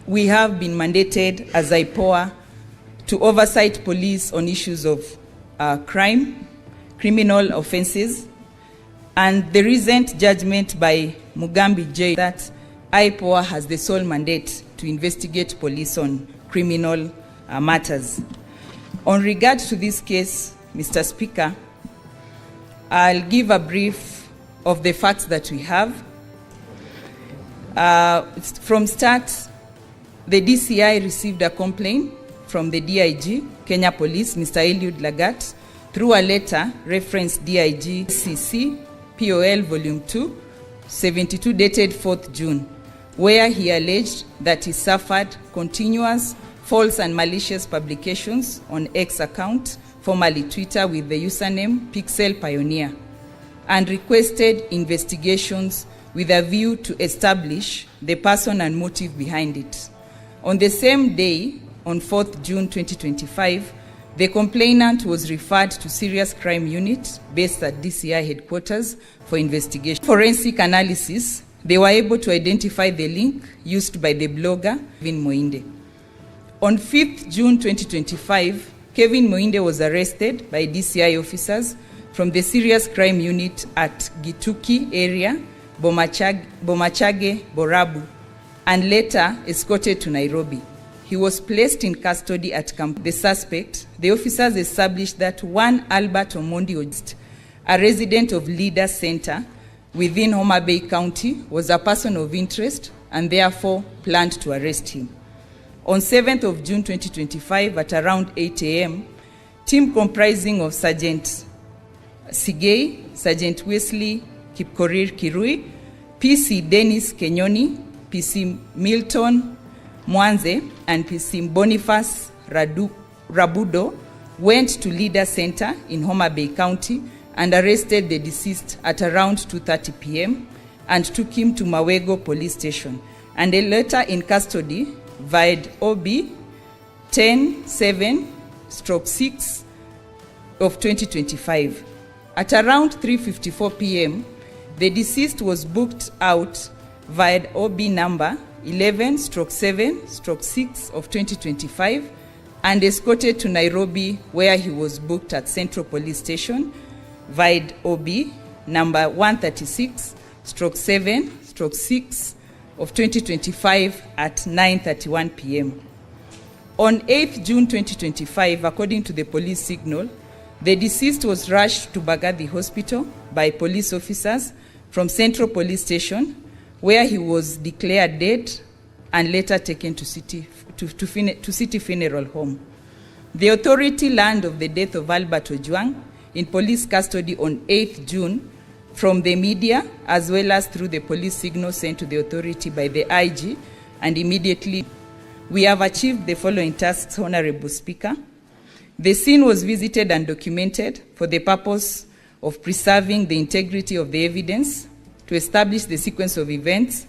we have been mandated as IPOA to oversight police on issues of crime, criminal offenses, and the recent judgment by Mugambi J that IPOA has the sole mandate to investigate police on criminal matters. On regard to this case, Mr. Speaker, I'll give a brief of the facts that we have. From start, the DCI received a complaint from the DIG, Kenya Police, Mr. Eliud Lagat, through a letter referenced DIG CC POL Volume 2, 72 dated 4th June, where he alleged that he suffered continuous false and malicious publications on X account, formerly Twitter, with the username Pixel Pioneer, and requested investigations with a view to establish the person and motive behind it. On the same day, on 4th June 2025, the complainant was referred to Serious Crime Unit based at DCI headquarters for investigation. Forensic analysis, they were able to identify the link used by the blogger, Kevin Moinde. On 5th June 2025, Kevin Moinde was arrested by DCI officers from the Serious Crime Unit at Gituki area, Bomachage, Borabu, and later escorted to Nairobi. He was placed in custody at camp. The suspect, the officers established that one Albert Omondi, a resident of Leader Center within Homa Bay County, was a person of interest and therefore planned to arrest him. On 7th of June 2025 at around 8 a.m., team comprising of Sergeant Sigei, Sergeant Wesley Kipkorir Kirui, PC Dennis Kenyoni, PC Milton Mwanze, and PC Boniface Rabudo went to Leader Center in Homa Bay County and arrested the deceased at around 2:30 p.m. and took him to Mawego Police Station, and they later in custody via OB 10-7/6 of 2025. At around 3:54 p.m., the deceased was booked out via OB number 11/7/6 of 2025 and escorted to Nairobi, where he was booked at Central Police Station via OB number 136/7/6 of 2025 at 9:31 p.m. On 8th June 2025, according to the police signal, the deceased was rushed to Bagathi Hospital by police officers from Central Police Station, where he was declared dead and later taken to City Funeral Home. The authority learned of the death of Albert OWJANG in police custody on 8th June from the media, as well as through the police signal sent to the authority by the IG, and immediately we have achieved the following tasks, Honorable Speaker. The scene was visited and documented for the purpose of preserving the integrity of the evidence, to establish the sequence of events,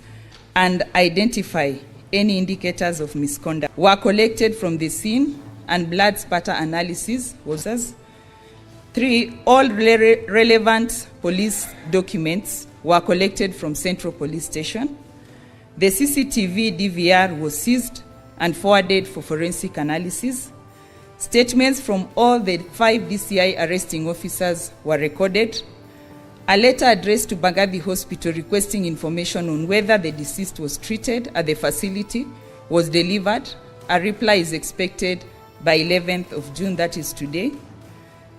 and identify any indicators of misconduct. Were collected from the scene, and blood spatter analysis was as. 3, all relevant police documents were collected from Central Police Station. The CCTV DVR was seized and forwarded for forensic analysis. Statements from all the 5 DCI arresting officers were recorded. A letter addressed to Bagathi Hospital requesting information on whether the deceased was treated at the facility was delivered. A reply is expected by 11th of June, that is today.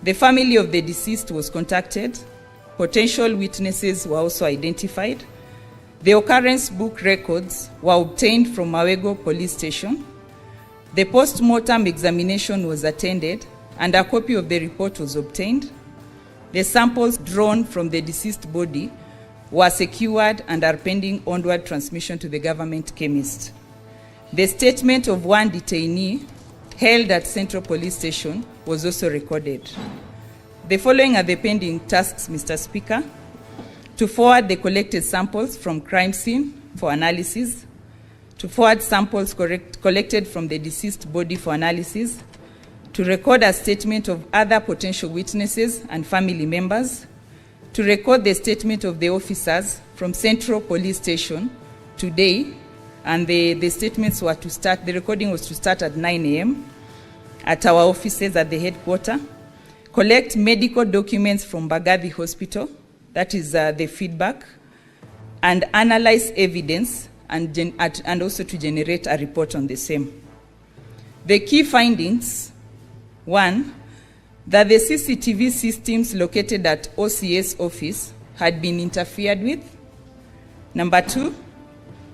The family of the deceased was contacted. Potential witnesses were also identified. The occurrence book records were obtained from Mawego Police Station. The post-mortem examination was attended, and a copy of the report was obtained. The samples drawn from the deceased body were secured and are pending onward transmission to the government chemist. The statement of one detainee held at Central Police Station was also recorded. The following are the pending tasks, Mr. Speaker: to forward the collected samples from crime scene for analysis, to forward samples collected from the deceased body for analysis, to record a statement of other potential witnesses and family members, to record the statement of the officers from Central Police Station today, and the statements were to start, the recording was to start at 9 a.m. at our offices at the headquarters, collect medical documents from Bagathi Hospital, that is the feedback, and analyze evidence and also to generate a report on the same. The key findings: 1, that the CCTV systems located at OCS office had been interfered with. Number 2,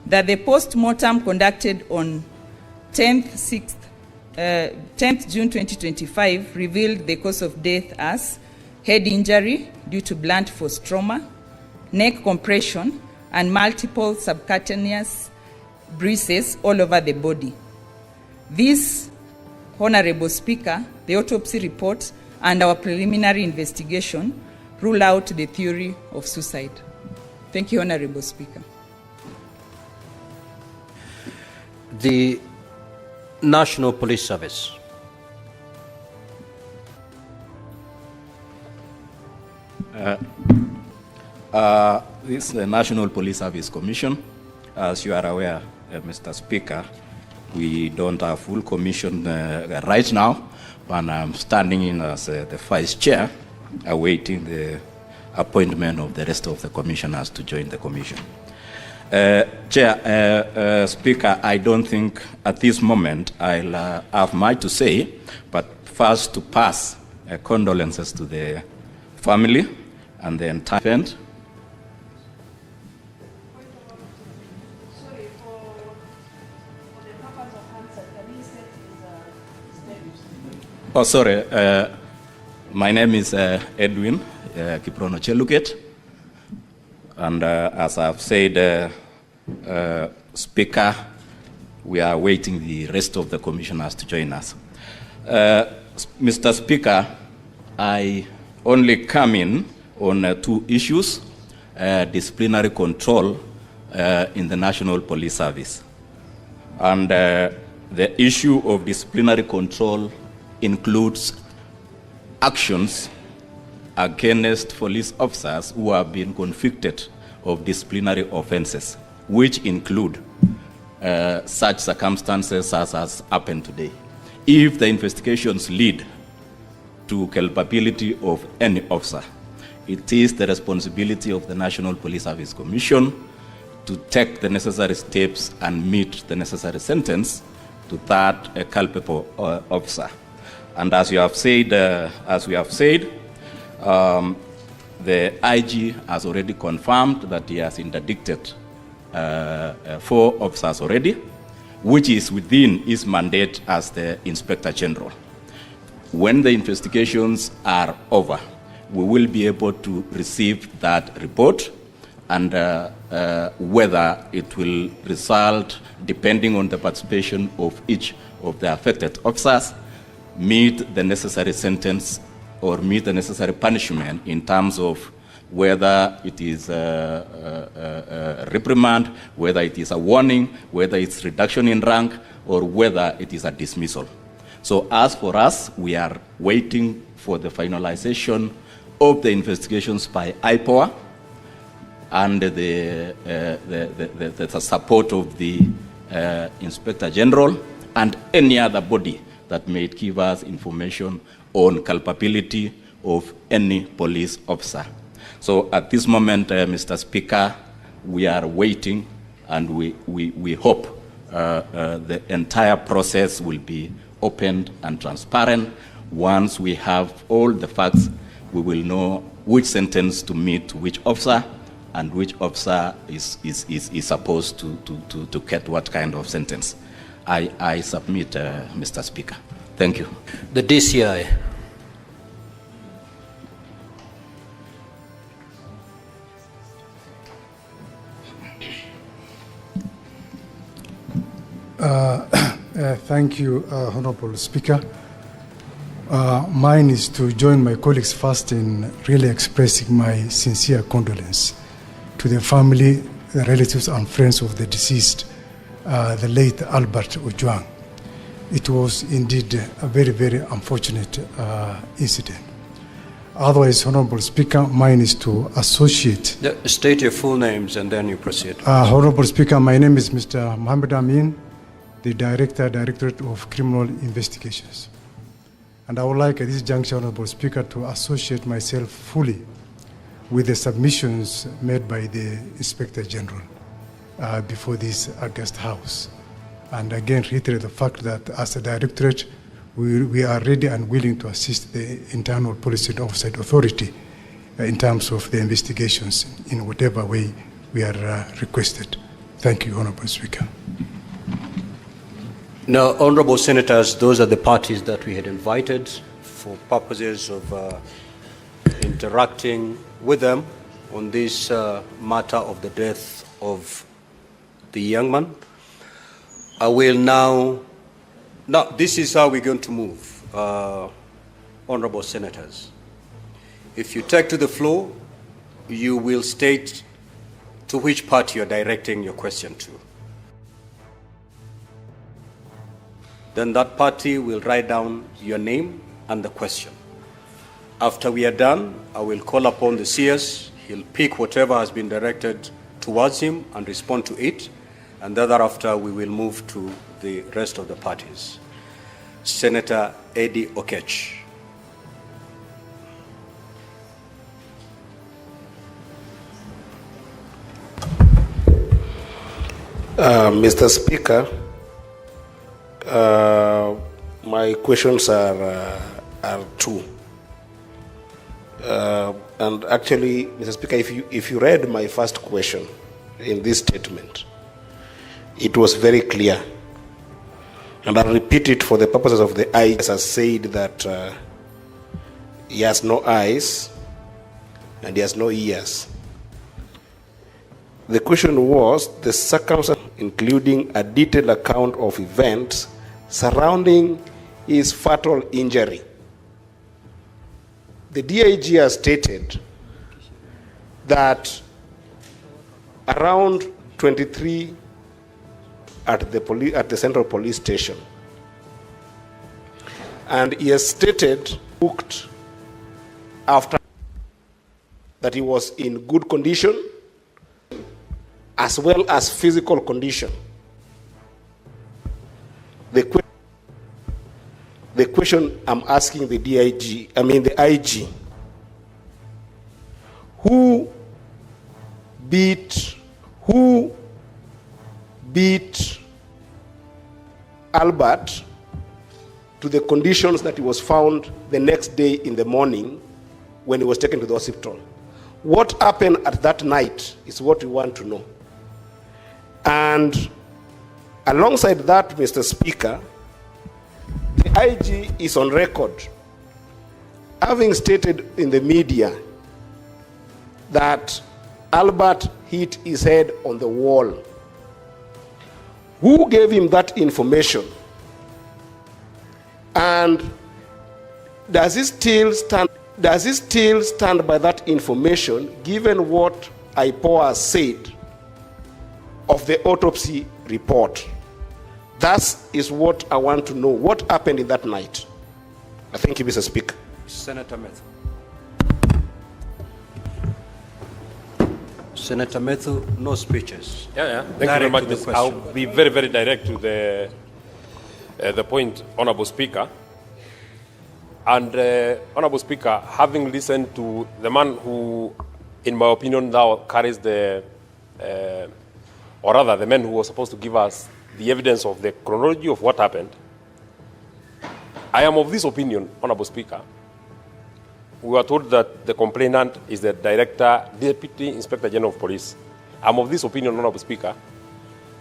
that the post-mortem conducted on 10th June 2025 revealed the cause of death as head injury due to blunt force trauma, neck compression, and multiple subcutaneous bruises all over the body. This, Honorable Speaker, the autopsy report and our preliminary investigation rule out the theory of suicide. Thank you, Honorable Speaker. The National Police Service. This is the National Police Service Commission. As you are aware, Mr. Speaker, we don't have full commission right now, but I'm standing in as the Vice Chair, awaiting the appointment of the rest of the commissioners to join the commission. Speaker, I don't think at this moment I'll have much to say, but first to pass condolences to the family and the entire event. Oh, sorry. My name is Edwin Kiprono Cheluket. And as I've said, Speaker, we are waiting the rest of the commissioners to join us. Mr. Speaker, I only come in on 2 issues, disciplinary control in the National Police Service. And the issue of disciplinary control includes actions against police officers who have been convicted of disciplinary offenses, which include such circumstances as has happened today. If the investigations lead to culpability of any officer, it is the responsibility of the National Police Service Commission to take the necessary steps and meet the necessary sentence to that culpable officer. And as you have said, the IG has already confirmed that he has interdicted 4 officers already, which is within his mandate as the Inspector General. When the investigations are over, we will be able to receive that report, and whether it will result, depending on the participation of each of the affected officers, meet the necessary sentence or meet the necessary punishment in terms of whether it is a reprimand, whether it is a warning, whether it's reduction in rank, or whether it is a dismissal. So as for us, we are waiting for the finalization of the investigations by IPOA and the support of the Inspector General and any other body that may give us information on culpability of any police officer. So at this moment, Mr. Speaker, we are waiting, and we hope the entire process will be open and transparent. Once we have all the facts, we will know which sentence to meet which officer, and which officer is supposed to get what kind of sentence. I submit, Mr. Speaker. Thank you. The DCI. Thank you, Honorable Speaker. Mine is to join my colleagues first in really expressing my sincere condolence to the family, the relatives and friends of the deceased, the late Albert OWJANG. It was indeed a very, very unfortunate incident. Otherwise, Honorable Speaker, mine is to associate. State your full names and then you proceed. Honorable Speaker, my name is Mr. Mohammed Amin, the Directorate of Criminal Investigations. And I would like at this juncture, Honorable Speaker, to associate myself fully with the submissions made by the Inspector General before this August House. And again, reiterate the fact that as a Directorate, we are ready and willing to assist the Internal Policy and Oversight Authority in terms of the investigations in whatever way we are requested. Thank you, Honorable Speaker. Now, Honorable Senators, those are the parties that we had invited for purposes of interacting with them on this matter of the death of the young man. I will now, this is how we're going to move, Honorable Senators. If you take to the floor, you will state to which party you're directing your question to. Then that party will write down your name and the question. After we are done, I will call upon the CS. He'll pick whatever has been directed towards him and respond to it. And thereafter, we will move to the rest of the parties. Senator Eddie Okech. Mr. Speaker, my questions are two. And actually, Mr. Speaker, if you read my first question in this statement, it was very clear. And I'll repeat it for the purposes of the eyes, as said that he has no eyes and he has no ears. The question was the circumstances, including a detailed account of events surrounding his fatal injury. The DIG has stated that around 23 at the Central Police Station, and he has stated booked after that he was in good condition as well as physical condition. The question I'm asking the IG, who beat Albert to the conditions that he was found the next day in the morning when he was taken to the hospital? What happened at that night is what we want to know. And alongside that, Mr. Speaker, the IG is on record having stated in the media that Albert hit his head on the wall. Who gave him that information? And does he still stand by that information given what IPOA said of the autopsy report? That is what I want to know. What happened in that night? I thank you, Mr. Speaker. Senator Methu. Senator Methu, no speeches. Thank you very much. I'll be very, very direct to the point, Honorable Speaker. And Honorable Speaker, having listened to the man who, in my opinion, now carries the man who was supposed to give us the evidence of the chronology of what happened, I am of this opinion, Honorable Speaker. We were told that the complainant is the Deputy Inspector General of Police. I'm of this opinion, Honorable Speaker,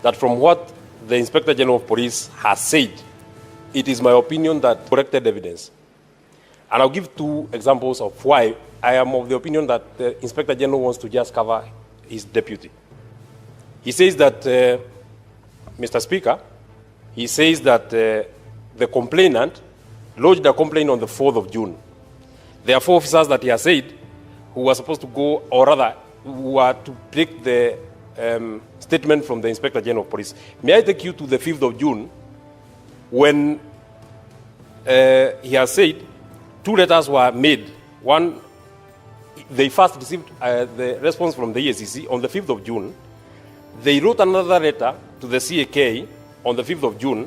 that from what the Inspector General of Police has said, it is my opinion that corrected evidence. And I'll give two examples of why I am of the opinion that the Inspector General wants to just cover his deputy. He says that, Mr. Speaker, he says that the complainant lodged a complaint on the 4th of June. There are 4 officers that he has said who were supposed to go, or rather, who are to take the statement from the Inspector General of Police. May I take you to the 5th of June when he has said 2 letters were made. One, they first received the response from the EACC on the 5th of June. They wrote another letter to the CAK on the 5th of June.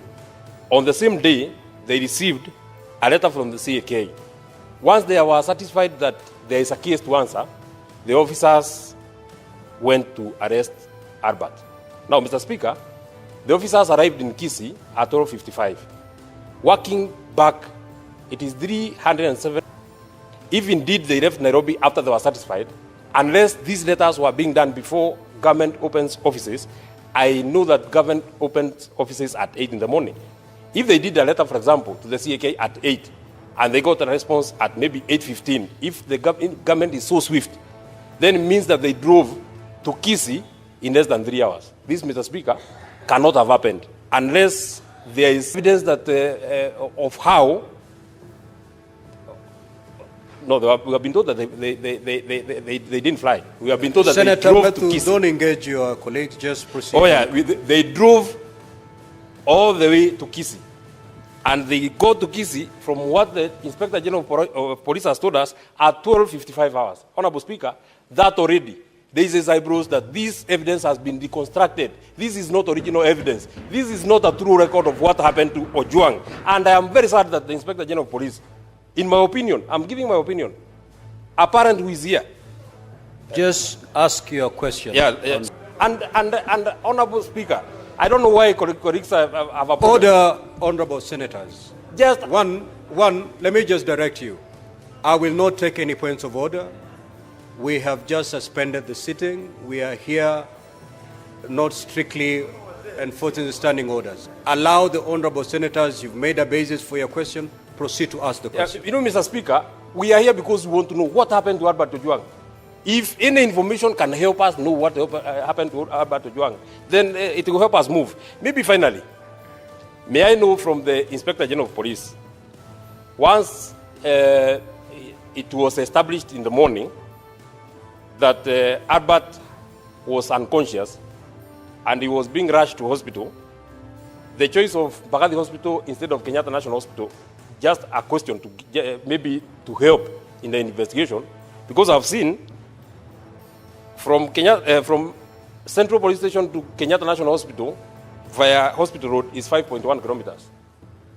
On the same day, they received a letter from the CAK. Once they were satisfied that there is a case to answer, the officers went to arrest Albert. Now, Mr. Speaker, the officers arrived in Kisii at 12:55. Working back, it is 307. If indeed they left Nairobi after they were satisfied, unless these letters were being done before government opens offices, I know that government opens offices at 8 in the morning. If they did a letter, for example, to the CAK at 8, and they got a response at maybe 8:15, if the government is so swift, then it means that they drove to Kisii in less than 3 hours. This, Mr. Speaker, cannot have happened unless there is evidence that of how. No, we have been told that they didn't fly. We have been told that Senator they drove Methu, to Kisii. don't engage your colleagues, just proceed. Oh yeah, they drove all the way to Kisii. And they go to Kisii from what the Inspector General of Police has told us at 12:55 hours. Honorable Speaker, that already, there is a eyebrows that this evidence has been reconstructed. This is not original evidence. This is not a true record of what happened to OWJANG. And I am very sad that the Inspector General of Police, in my opinion, I'm giving my opinion, a parent who is here. Just ask your question. Yeah. And Honorable Speaker, I don't know why colleagues have a problem. Order, honorable senators. Just one, let me just direct you. I will not take any points of order. We have just suspended the sitting. We are here not strictly enforcing the standing orders. Allow the honorable senators, you've made a basis for your question, proceed to ask the question. You know, Mr. Speaker, we are here because we want to know what happened to Albert OWJANG. If any information can help us know what happened to Albert OWJANG, then it will help us move. Maybe finally, may I know from the Inspector General of Police, once it was established in the morning that Albert was unconscious and he was being rushed to hospital, the choice of Mbagathi Hospital instead of Kenyatta National Hospital, just a question to maybe to help in the investigation, because I've seen from Central Police Station to Kenyatta National Hospital via Hospital Road is 5.1 kilometers.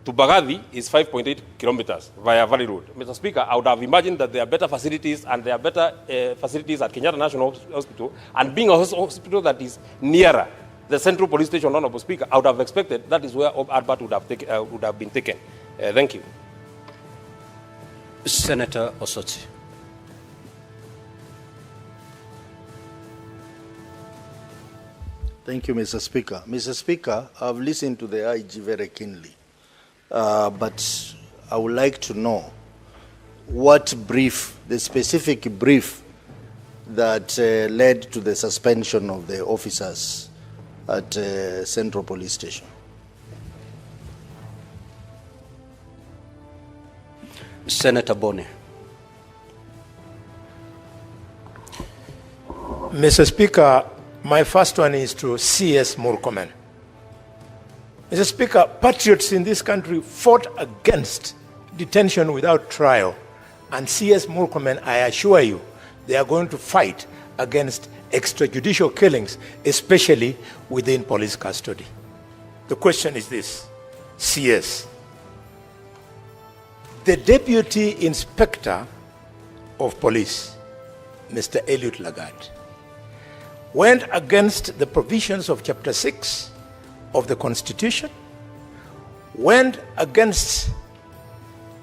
To Bagadi is 5.8 kilometers via Valley Road. Mr. Speaker, I would have imagined that there are better facilities and there are better facilities at Kenyatta National Hospital, and being a hospital that is nearer the Central Police Station, Honorable Speaker, I would have expected that is where Albert would have been taken. Thank you. Senator Osotsi. Thank you, Mr. Speaker. Mr. Speaker, I've listened to the IG very keenly, but I would like to know what brief, the specific brief that led to the suspension of the officers at Central Police Station. Senator Bone. Mr. Speaker, my first one is to CS Murkomen. Mr. Speaker, patriots in this country fought against detention without trial, and CS Murkomen, I assure you, they are going to fight against extrajudicial killings, especially within police custody. The question is this, CS. The Deputy Inspector of Police, Mr. Eliud Lagat, went against the provisions of Chapter 6 of the Constitution, went against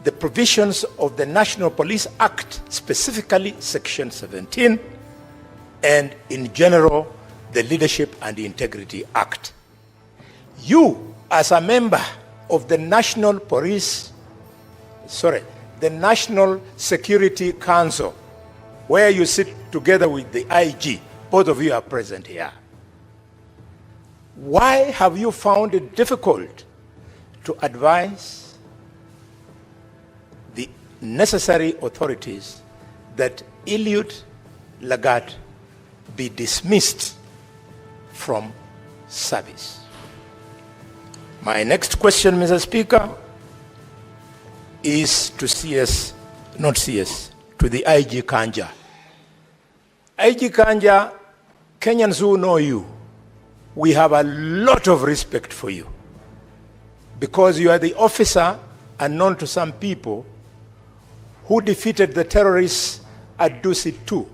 the provisions of the National Police Act, specifically Section 17, and in general, the Leadership and Integrity Act. You, as a member of the National Security Council, where you sit together with the IG, both of you are present here. Why have you found it difficult to advise the necessary authorities that Eliud Lagat be dismissed from service? My next question, Mr. Speaker, is to CS, not CS, to the IG Kanja. IG Kanja, Kenyans who know you, we have a lot of respect for you because you are the officer, unknown to some people, who defeated the terrorists at Dusit 2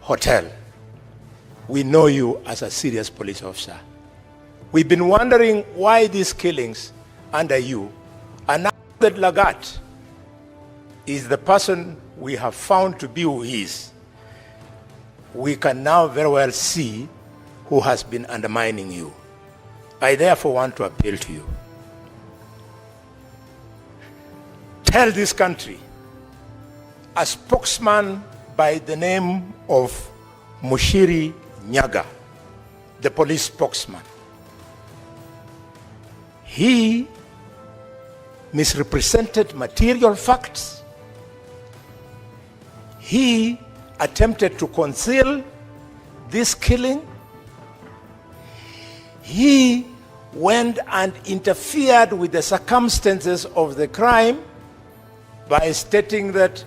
Hotel. We know you as a serious police officer. We've been wondering why these killings under you, and now that Lagat is the person we have found to be who he is, we can now very well see who has been undermining you. I therefore want to appeal to you. Tell this country, a spokesman by the name of Mushiri Nyaga, the police spokesman, he misrepresented material facts. He attempted to conceal this killing. He went and interfered with the circumstances of the crime by stating that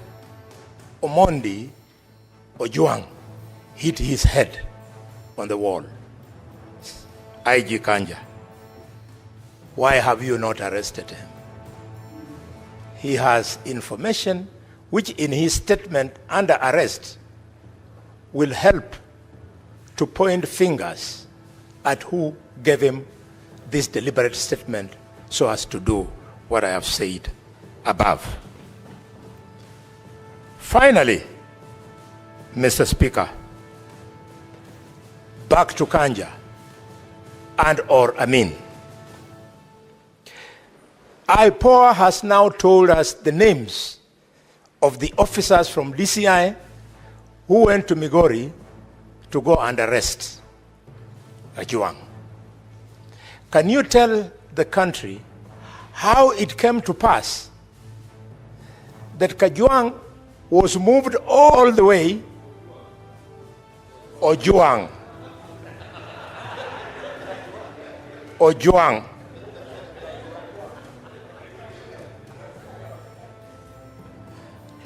Omondi OWJANG hit his head on the wall. IG Kanja, why have you not arrested him? He has information which in his statement under arrest will help to point fingers at who gave him this deliberate statement so as to do what I have said above. Finally, Mr. Speaker, back to Kanja and or Amin. IPOA has now told us the names of the officers from DCI who went to Migori to go and arrest OWJANG. Can you tell the country how it came to pass that OWJANG was moved all the way, OWJANG,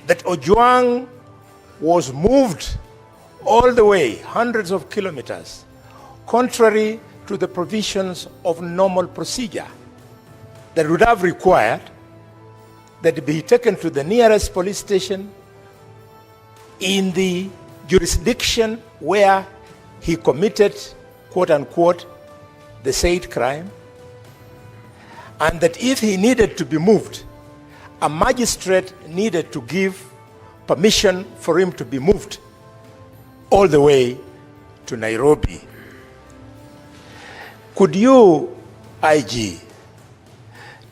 that OWJANG was moved all the way, hundreds of kilometers, contrary to the provisions of normal procedure that would have required that he be taken to the nearest police station in the jurisdiction where he committed, quote unquote, the said crime, and that if he needed to be moved, a magistrate needed to give permission for him to be moved all the way to Nairobi. Could you, IG,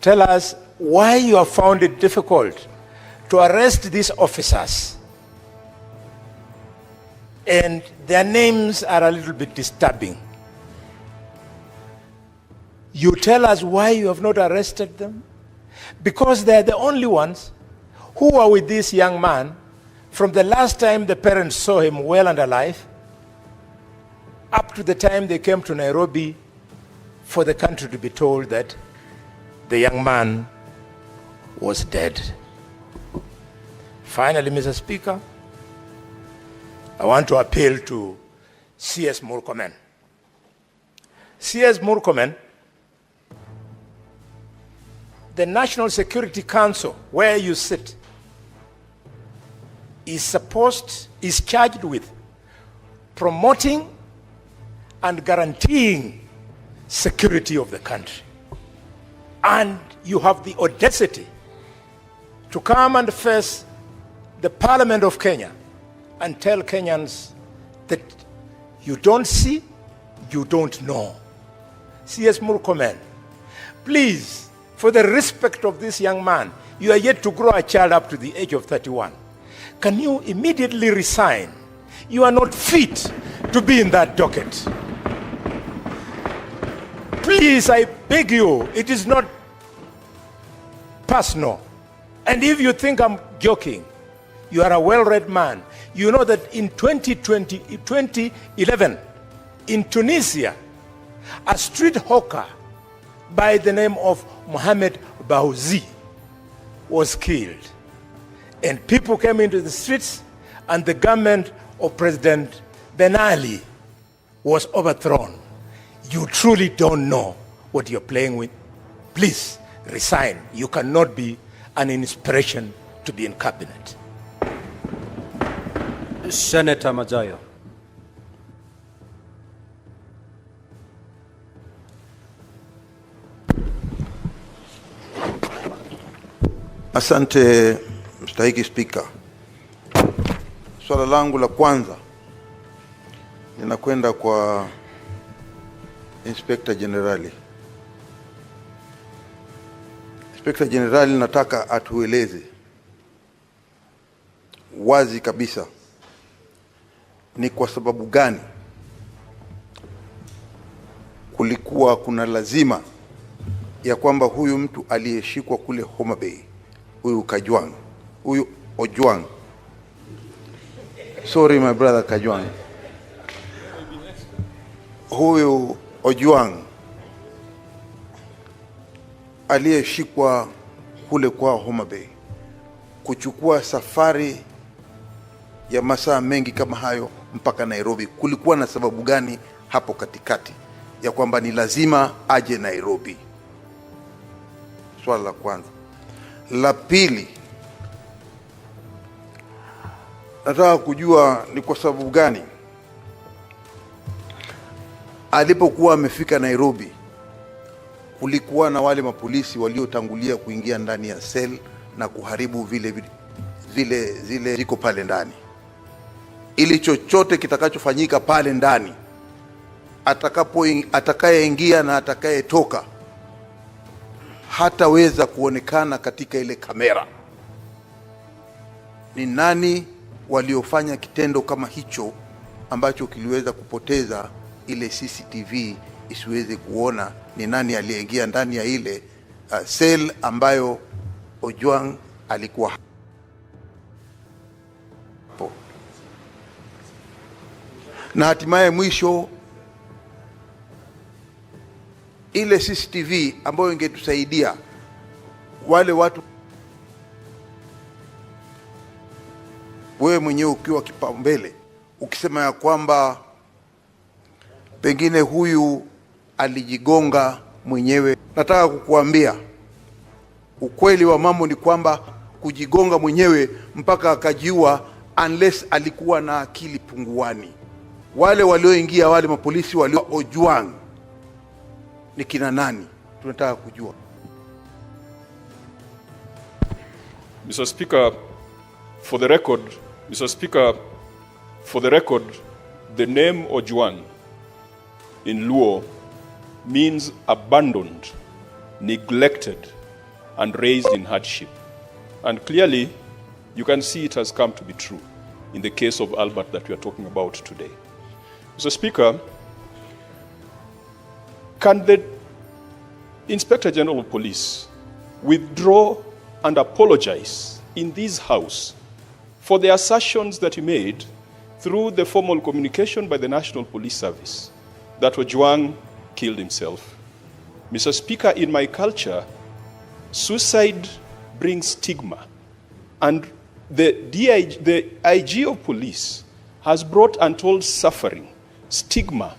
tell us why you have found it difficult to arrest these officers? And their names are a little bit disturbing. You tell us why you have not arrested them? Because they're the only ones who were with this young man from the last time the parents saw him well and alive up to the time they came to Nairobi for the country to be told that the young man was dead. Finally, Mr. Speaker, I want to appeal to CS Murkomen. CS Murkomen, the National Security Council, where you sit, is charged with promoting and guaranteeing security of the country. And you have the audacity to come and face the Parliament of Kenya and tell Kenyans that you don't see, you don't know. CS Murkomen, please, for the respect of this young man, you are yet to grow a child up to the age of 31. Can you immediately resign? You are not fit to be in that docket. Please, I beg you, it is not personal. And if you think I'm joking, you are a well-read man. You know that in 2011, in Tunisia, a street hawker by the name of Mohamed Baouzi was killed. And people came into the streets, and the government of President Ben Ali was overthrown. You truly don't know what you're playing with. Please resign. You cannot be an inspiration to be in cabinet. Senator Majayo. Asante mstahiki Spika. Swala langu la kwanza linakwenda kwa Inspector Generali. Inspector Generali, nataka atueleze wazi kabisa ni kwa sababu gani kulikuwa kuna lazima ya kwamba huyu mtu aliyeshikwa kule Homa Bay, huyu Kajwang, huyu Ojwang, sorry my brother Kajwang, huyu Ojwang aliyeshikwa kule kwa Homa Bay kuchukua safari ya masaa mengi kama hayo mpaka Nairobi, kulikuwa na sababu gani hapo katikati ya kwamba ni lazima aje Nairobi? Swala la kwanza. La pili, nataka kujua ni kwa sababu gani alipokuwa amefika Nairobi kulikuwa na wale mapolisi waliotangulia kuingia ndani ya cell na kuharibu vile ziko pale ndani, ili chochote kitakachofanyika pale ndani, atakayeingia na atakayetoka hataweza kuonekana katika ile kamera. Ni nani waliofanya kitendo kama hicho ambacho kiliweza kupoteza ile CCTV isiweze kuona ni nani aliyeingia ndani ya ile cell ambayo Ojwang alikuwa hapo? Na hatimaye mwisho, ile CCTV ambayo ingetusaidia wale watu, wewe mwenyewe ukiwa kipaumbele, ukisema ya kwamba pengine huyu alijigonga mwenyewe. Nataka kukuambia ukweli wa mambo ni kwamba kujigonga mwenyewe mpaka akajiua, unless alikuwa na akili punguani. Wale walioingia, wale mapolisi walio OWJANG ni kina nani? Tunataka kujua. Mr. Speaker, for the record, the name OWJANG in Luo means abandoned, neglected, and raised in hardship. And clearly, you can see it has come to be true in the case of Albert that we are talking about today. Mr. Speaker, can the Inspector General of Police withdraw and apologize in this House for the assertions that he made through the formal communication by the National Police Service that OWJANG killed himself? Mr. Speaker, in my culture, suicide brings stigma, and the IG of police has brought untold suffering, stigma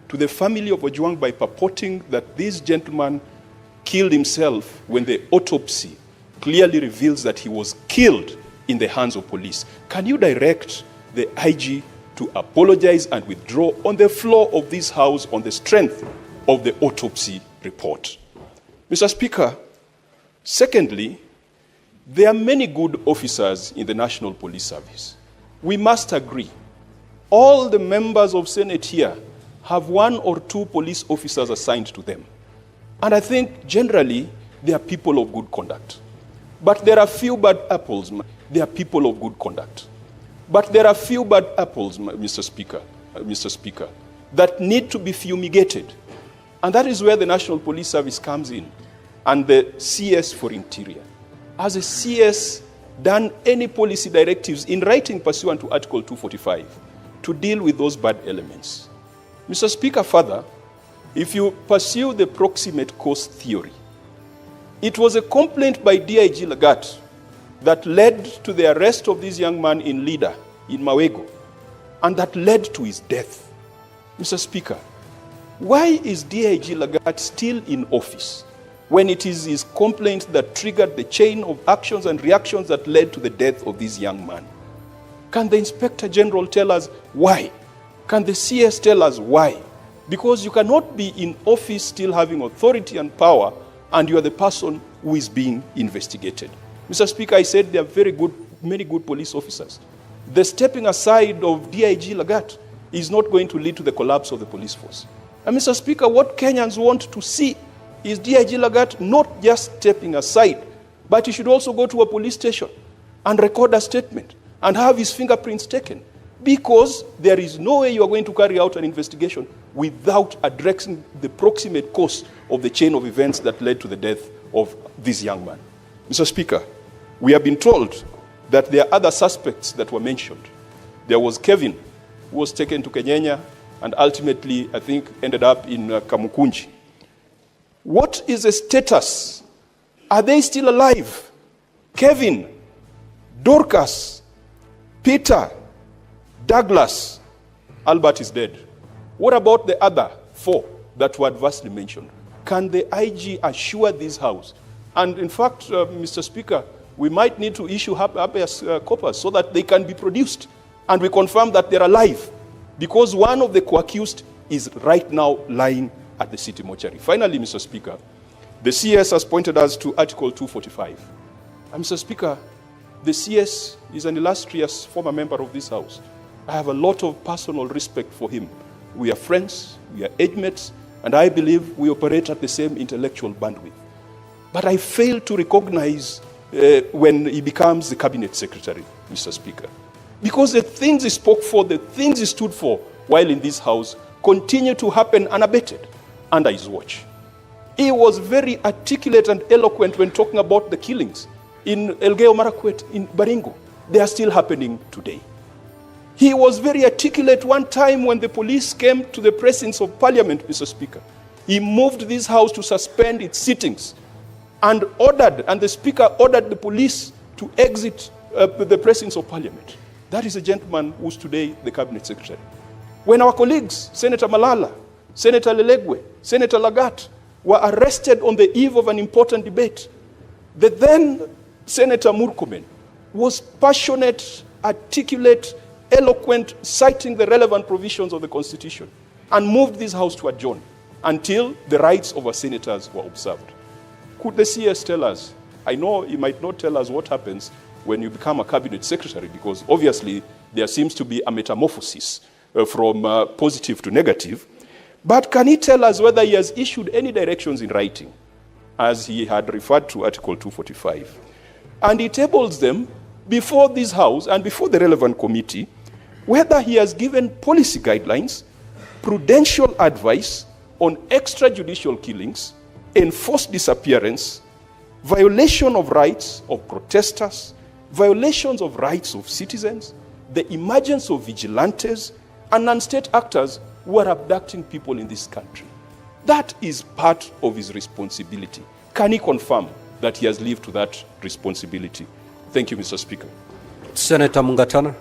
to the family of OWJANG by purporting that this gentleman killed himself when the autopsy clearly reveals that he was killed in the hands of police. Can you direct the IG to apologize and withdraw on the floor of this House on the strength of the autopsy report? Mr. Speaker, secondly, there are many good officers in the National Police Service. We must agree. All the members of Senate here have 1 or 2 police officers assigned to them. And I think generally they are people of good conduct. But there are few bad apples. They are people of good conduct. But there are few bad apples, Mr. Speaker, that need to be fumigated. And that is where the National Police Service comes in, and the CS for Interior. Has a CS done any policy directives in writing pursuant to Article 245 to deal with those bad elements? Mr. Speaker, further, if you pursue the proximate cause theory, it was a complaint by DIG Lagat that led to the arrest of this young man in Lida, in Mawego, and that led to his death. Mr. Speaker, why is DIG Lagat still in office when it is his complaint that triggered the chain of actions and reactions that led to the death of this young man? Can the Inspector General tell us why? Can the CS tell us why? Because you cannot be in office still having authority and power, and you are the person who is being investigated. Mr. Speaker, I said there are many good police officers. The stepping aside of DIG Lagat is not going to lead to the collapse of the police force. And Mr. Speaker, what Kenyans want to see is DIG Lagat not just stepping aside, but he should also go to a police station and record a statement and have his fingerprints taken, because there is no way you are going to carry out an investigation without addressing the proximate cause of the chain of events that led to the death of this young man. Mr. Speaker, we have been told that there are other suspects that were mentioned. There was Kevin, who was taken to Kenya and ultimately, I think, ended up in Kamukunji. What is the status? Are they still alive? Kevin, Dorcas, Peter, Douglas, Albert is dead. What about the other 4 that were adversely mentioned? Can the IG assure this House? And in fact, Mr. Speaker, we might need to issue habeas corpus so that they can be produced and we confirm that they're alive, because one of the co-accused is right now lying at the city mortuary. Finally, Mr. Speaker, the CS has pointed us to Article 245. And Mr. Speaker, the CS is an illustrious former member of this House. I have a lot of personal respect for him. We are friends, we are age mates, and I believe we operate at the same intellectual bandwidth. But I fail to recognize when he becomes the cabinet secretary, Mr. Speaker. Because the things he spoke for, the things he stood for while in this House continue to happen unabated under his watch. He was very articulate and eloquent when talking about the killings in Elgeyo Marakwet, in Baringo. They are still happening today. He was very articulate one time when the police came to the presence of Parliament, Mr. Speaker. He moved this House to suspend its sittings and the Speaker ordered the police to exit the presence of Parliament. That is a gentleman who's today the cabinet secretary. When our colleagues, Senator Malala, Senator Lelegwe, Senator Lagat, were arrested on the eve of an important debate, the then Senator Murkomen was passionate, articulate, eloquent, citing the relevant provisions of the Constitution, and moved this House to adjourn until the rights of our senators were observed. Could the CS tell us? I know he might not tell us what happens when you become a cabinet secretary, because obviously there seems to be a metamorphosis from positive to negative. But can he tell us whether he has issued any directions in writing, as he had referred to Article 245? And he tables them before this House and before the relevant committee, whether he has given policy guidelines, prudential advice on extrajudicial killings, enforced disappearance, violation of rights of protesters, violations of rights of citizens, the emergence of vigilantes and non-state actors who are abducting people in this country. That is part of his responsibility. Can he confirm that he has lived to that responsibility? Thank you, Mr. Speaker. Senator Mungatana.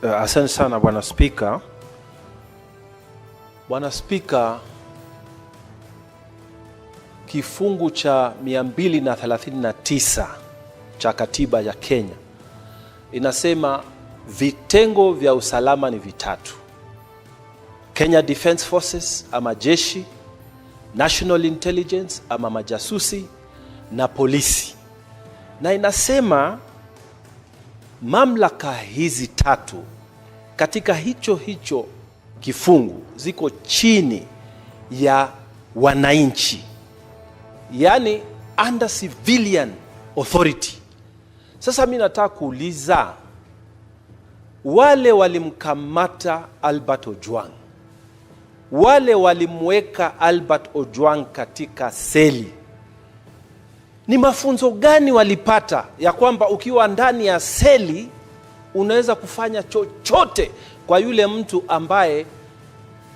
Asante sana Bwana Spika. Bwana Spika, kifungu cha 239 cha katiba ya Kenya inasema vitengo vya usalama ni vitatu: Kenya Defence Forces ama jeshi, National Intelligence ama majasusi, na polisi. Na inasema mamlaka hizi tatu katika hicho kifungu ziko chini ya wananchi, yani under civilian authority. Sasa mimi nataka kuuliza, wale walimkamata Albert Ojwang, wale walimweka Albert Ojwang katika seli, ni mafunzo gani walipata ya kwamba ukiwa ndani ya seli unaweza kufanya chochote kwa yule mtu ambaye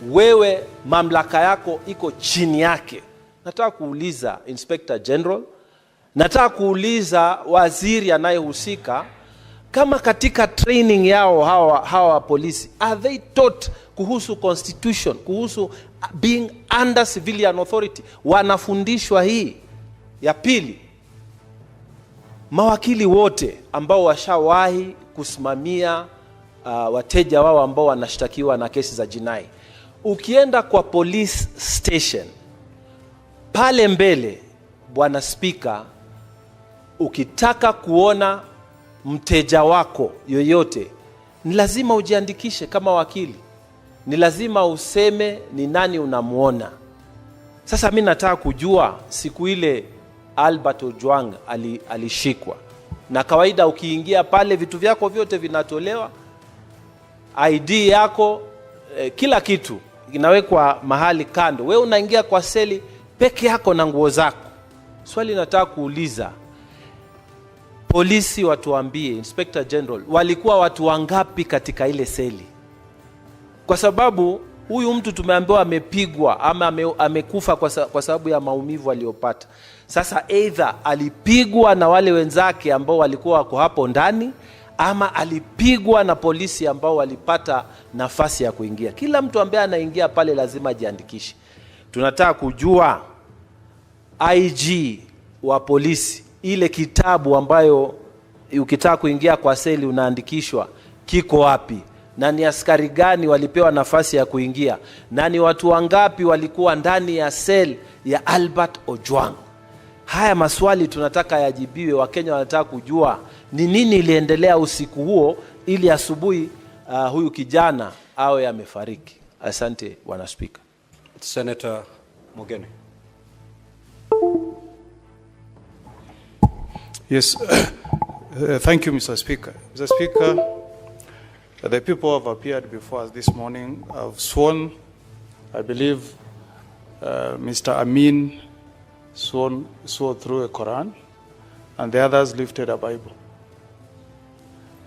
wewe mamlaka yako iko chini yake? Nataka kuuliza Inspector General, nataka kuuliza waziri anayehusika, kama katika training yao hawa polisi, are they taught kuhusu constitution, kuhusu being under civilian authority? Wanafundishwa hii? Ya pili, mawakili wote ambao washawahi kusimamia wateja wao ambao wanashtakiwa na kesi za jinai, ukienda kwa police station pale mbele, Bwana Spika, ukitaka kuona mteja wako yoyote, ni lazima ujiandikishe kama wakili, ni lazima useme ni nani unamuona. Sasa mimi nataka kujua, siku ile Albert Ojwang alishikwa, na kawaida ukiingia pale vitu vyako vyote vinatolewa, ID yako, kila kitu inawekwa mahali kando, wewe unaingia kwa seli peke yako na nguo zako. Swali nataka kuuliza, polisi watuambie, Inspector General, walikuwa watu wangapi katika ile seli? Kwa sababu huyu mtu tumeambiwa amepigwa ama amekufa kwa sababu ya maumivu aliyopata. Sasa either alipigwa na wale wenzake ambao walikuwa wako hapo ndani, ama alipigwa na polisi ambao walipata nafasi ya kuingia. Kila mtu ambaye anaingia pale lazima ajiandikishe. Tunataka kujua IG wa polisi, ile kitabu ambayo ukitaka kuingia kwa seli unaandikishwa, kiko wapi? Na ni askari gani walipewa nafasi ya kuingia? Na ni watu wangapi walikuwa ndani ya seli ya Albert Ojwang? Haya maswali tunataka yajibiwe. Wakenya wanataka kujua ni nini iliendelea usiku huo ili asubuhi huyu kijana awe amefariki. Asante Bwana Speaker. Senator Mogeni. Yes, thank you, Mr. Speaker. Mr. Speaker, the people who have appeared before us this morning have sworn, I believe Mr. Amin swore through a Quran, and the others lifted a Bible.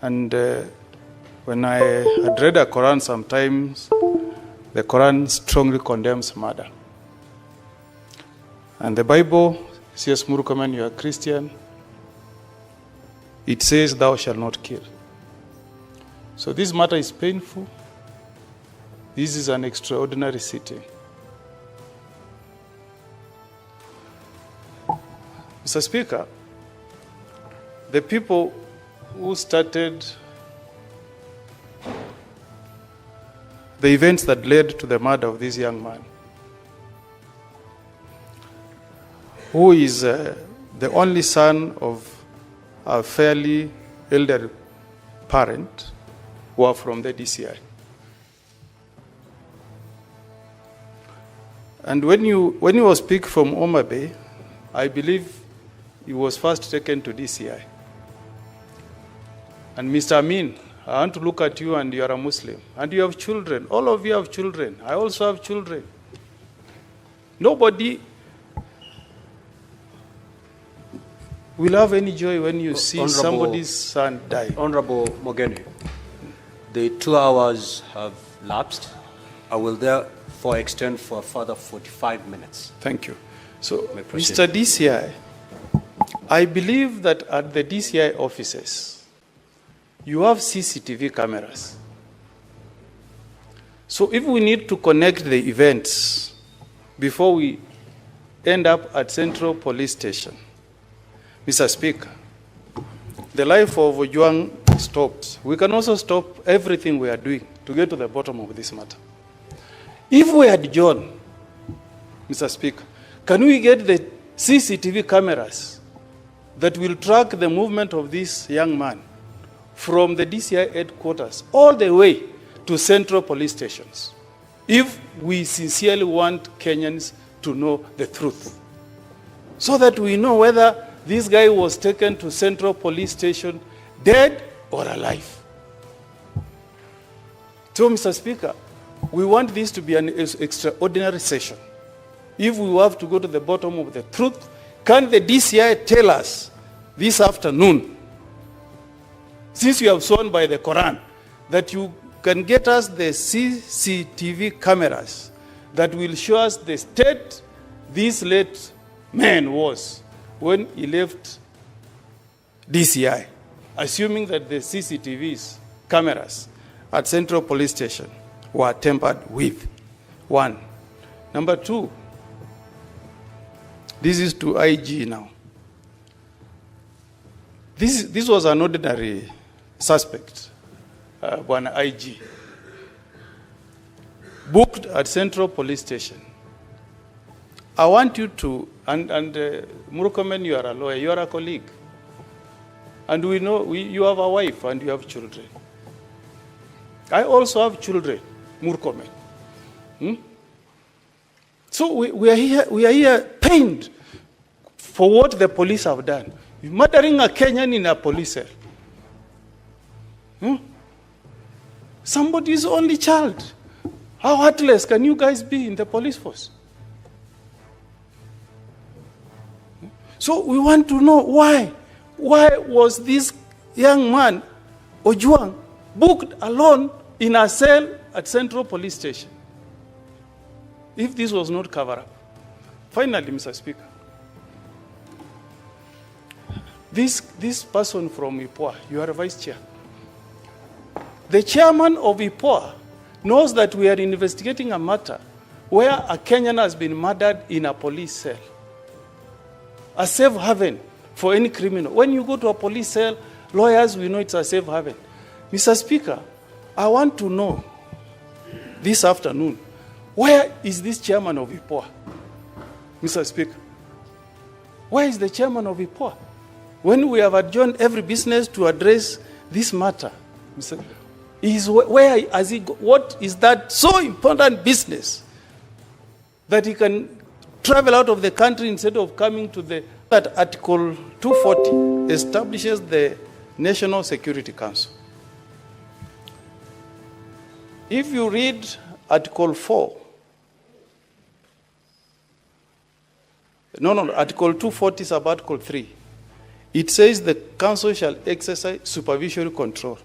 And when I had read a Quran, sometimes the Quran strongly condemns murder. And the Bible, C.S. Murkomen, you are Christian, it says, "Thou shalt not kill." So this matter is painful. This is an extraordinary sitting. Mr. Speaker, the people who started the events that led to the murder of this young man, who is the only son of a fairly elderly parent, who are from the DCI. And when you was picked from Homa Bay, I believe he was first taken to DCI. And Mr. Amin, I want to look at you, and you are a Muslim, and you have children. All of you have children. I also have children. Nobody will have any joy when you see somebody's son die. Honorable Mogeni, the 2 hours have lapsed. I will therefore extend for a further 45 minutes. Thank you. So, Mr. DCI, I believe that at the DCI offices, you have CCTV cameras. So if we need to connect the events before we end up at Central Police Station, Mr. Speaker, the life of OWJANG stops. We can also stop everything we are doing to get to the bottom of this matter. If we adjourn, Mr. Speaker, can we get the CCTV cameras that will track the movement of this young man from the DCI headquarters all the way to central police stations, if we sincerely want Kenyans to know the truth, so that we know whether this guy was taken to central police station dead or alive. So, Mr. Speaker, we want this to be an extraordinary session. If we have to go to the bottom of the truth, can the DCI tell us this afternoon, since you have sworn by the Quran, that you can get us the CCTV cameras that will show us the state this late man was when he left DCI, assuming that the CCTVs cameras at Central Police Station were tampered with. One. Number two, this is to IG now. This was an ordinary suspect, one IG, booked at Central Police Station. I want you to, and Murkomen, you are a lawyer, you are a colleague. And we know you have a wife and you have children. I also have children, Murkomen. So we are here pained for what the police have done. Murdering a Kenyan in a police cell. Somebody's only child. How heartless can you guys be in the police force? So we want to know why. Why was this young man, OWJANG, booked alone in a cell at Central Police Station? If this was not covered up. Finally, Mr. Speaker, this person from IPOA, you are a vice chair. The chairman of IPOA knows that we are investigating a matter where a Kenyan has been murdered in a police cell. A safe haven for any criminal. When you go to a police cell, lawyers, we know it's a safe haven. Mr. Speaker, I want to know this afternoon, where is this chairman of IPOA? Mr. Speaker, where is the chairman of IPOA? When we have adjourned every business to address this matter, Mr. What is that so important business that he can travel out of the country instead of coming to the... That Article 240 establishes the National Security Council. If you read Article 4, Article 240 is about Article 3. It says the council shall exercise supervisory control.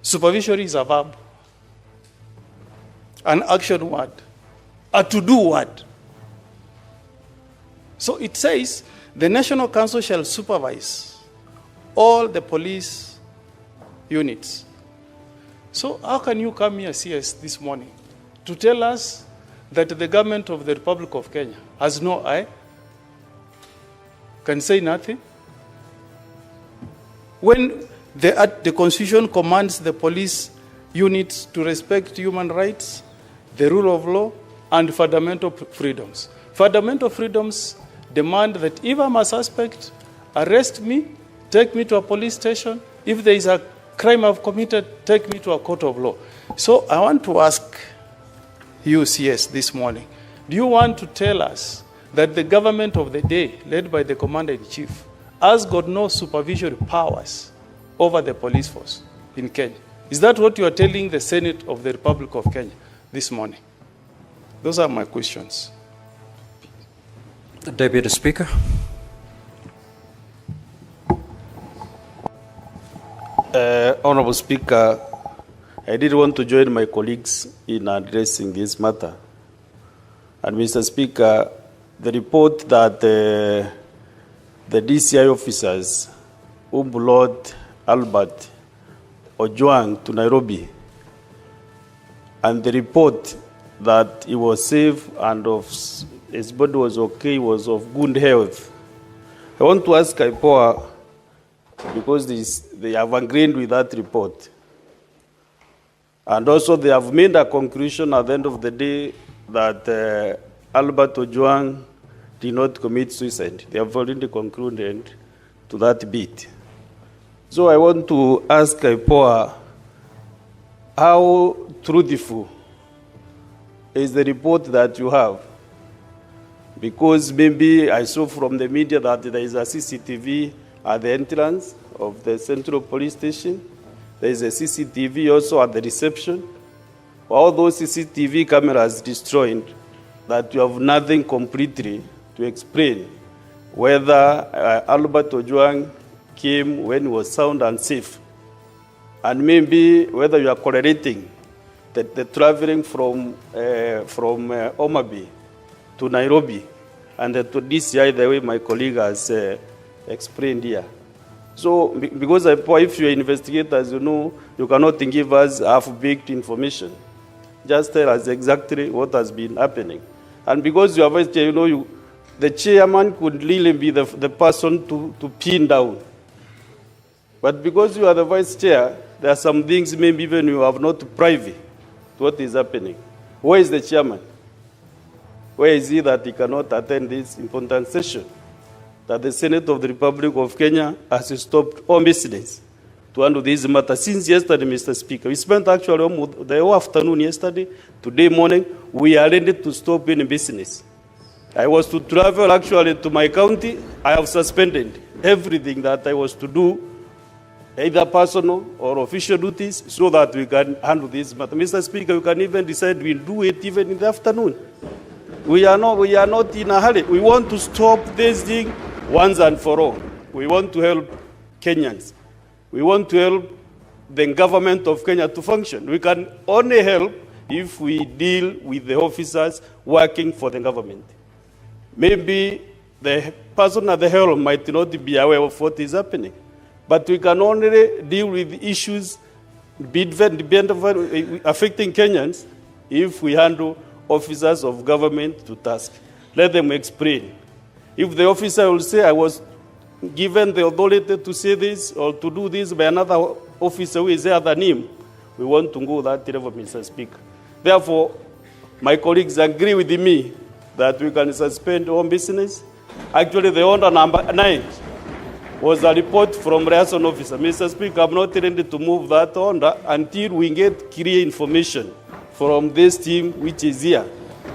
Supervisory is a verb, an action word, a to-do word. So it says the National Council shall supervise all the police units. So how can you come here, CS, this morning to tell us that the government of the Republic of Kenya has no eye, can say nothing? When the Constitution commands the police units to respect human rights, the rule of law, and fundamental freedoms. Fundamental freedoms demand that if I'm a suspect, arrest me, take me to a police station. If there is a crime I've committed, take me to a court of law. So I want to ask you, CS, this morning, do you want to tell us that the government of the day, led by the Commander-in-Chief, has got no supervisory powers over the police force in Kenya? Is that what you are telling the Senate of the Republic of Kenya this morning? Those are my questions. Deputy Speaker. Honorable Speaker, I did want to join my colleagues in addressing this matter. And Mr. Speaker, the report that the DCI officers who brought Albert OWJANG to Nairobi, and the report that he was safe and his body was okay, was of good health. I want to ask IPOA, because they have agreed with that report. And also they have made a conclusion at the end of the day that Albert OWJANG did not commit suicide. They have already concluded to that bit. So I want to ask IPOA, how truthful is the report that you have? Because maybe I saw from the media that there is a CCTV at the entrance of the Central Police Station. There is a CCTV also at the reception. All those CCTV cameras destroyed, that you have nothing completely to explain whether Albert OWJANG came when he was sound and safe. And maybe whether you are correlating the traveling from Omabay to Nairobi and to DCI, the way my colleague has explained here. So, because if you are investigators, you know, you cannot give us half-baked information. Just tell us exactly what has been happening. And because you are vice chair, you know, the chairman could really be the person to pin down. But because you are the vice chair, there are some things maybe even you have not privy to what is happening. Where is the chairman? Where is he that he cannot attend this important session? That the Senate of the Republic of Kenya has stopped all business to handle this matter since yesterday, Mr. Speaker. We spent actually the whole afternoon yesterday, today morning, we are ready to stop any business. I was to travel actually to my county. I have suspended everything that I was to do, either personal or official duties, so that we can handle this matter. Mr. Speaker, we can even decide we'll do it even in the afternoon. We are not in a hurry. We want to stop this thing once and for all. We want to help Kenyans. We want to help the government of Kenya to function. We can only help if we deal with the officers working for the government. Maybe the person at the helm might not be aware of what is happening, but we can only deal with issues affecting Kenyans if we handle officers of government to task. Let them explain. If the officer will say, I was given the authority to say this or to do this by another officer who is there than him, we want to go that level, Mr. Speaker. Therefore, my colleagues agree with me that we can suspend all business. Actually, the order number 9 was a report from liaison officer. Mr. Speaker, I'm not ready to move that order until we get clear information from this team which is here.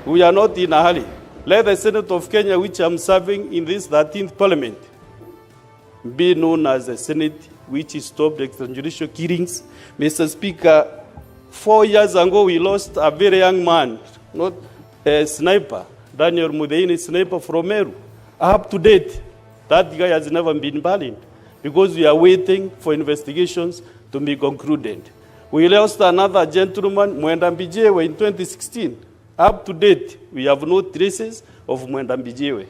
We are not in a hurry. Let the Senate of Kenya, which I'm serving in this 13th Parliament, be known as the Senate which stopped extrajudicial killings. Mr. Speaker, 4 years ago we lost a very young man, not a sniper, Daniel Mudeini, sniper from Meru. Up to date, that guy has never been banned because we are waiting for investigations to be concluded. We lost another gentleman, Mwendambijewe, in 2016. Up to date, we have no traces of Mwendambijewe.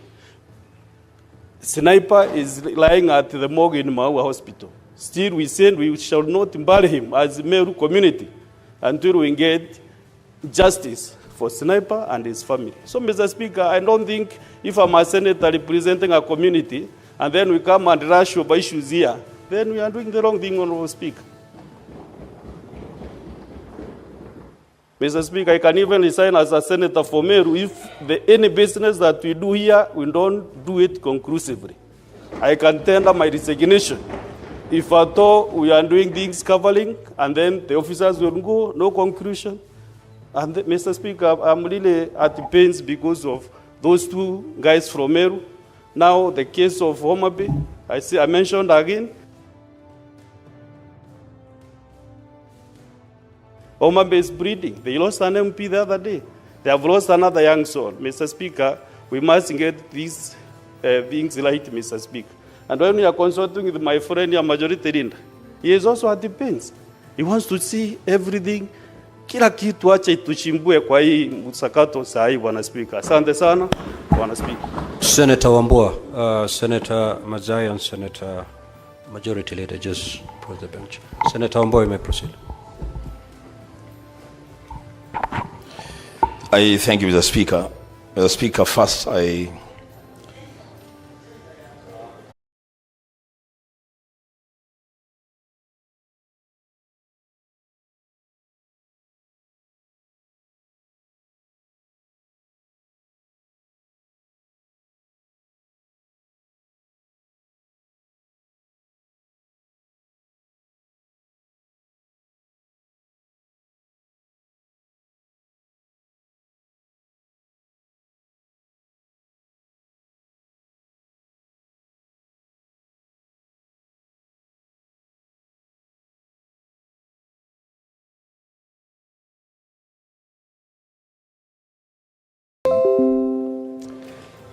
Sniper is lying at the morgue in Maua Hospital. Still, we said we shall not bury him as a Meru community until we get justice for Sniper and his family. So, Mr. Speaker, I don't think if I'm a senator representing a community and then we come and rush over issues here, then we are doing the wrong thing, Honorable Speaker. Mr. Speaker, I can even resign as a senator for Meru if any business that we do here, we don't do it conclusively. I can tender my resignation. If at all we are doing things covering and then the officers will go, no conclusion. And Mr. Speaker, I'm really at the pains because of those two guys from Meru. Now the case of Homa Bay, I mentioned again. Homa Bay is breeding. They lost an MP the other day. They have lost another young soul. Mr. Speaker, we must get these things right, Mr. Speaker. And when we are consulting with my friend here, Majority Leader, he is also at the pains. He wants to see everything. Kila kitu acha ituchimbue kwa hii msakato saa hii, Bwana Speaker. Asante sana, Bwana Speaker. Senator Wambua, Senator Mazai and Senator Majority Leader just put the bench. Senator Wambua, you may proceed. I thank you, Mr. Speaker. Mr. Speaker, first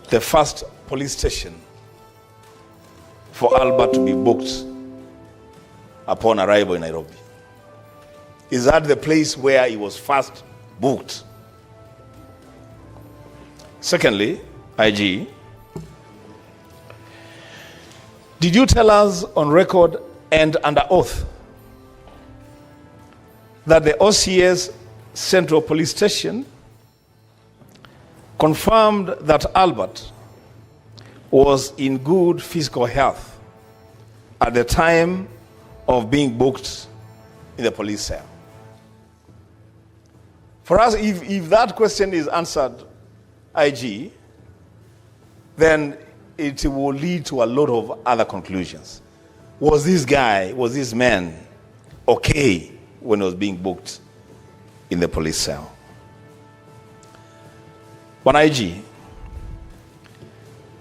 the first police station for Albert to be booked upon arrival in Nairobi is that the place where he was first booked. Secondly, IG, did you tell us on record and under oath that the OCS Central Police Station confirmed that Albert was in good physical health at the time of being booked in the police cell? For us, if that question is answered, IG, then it will lead to a lot of other conclusions. Was this man okay when he was being booked in the police cell? One IG,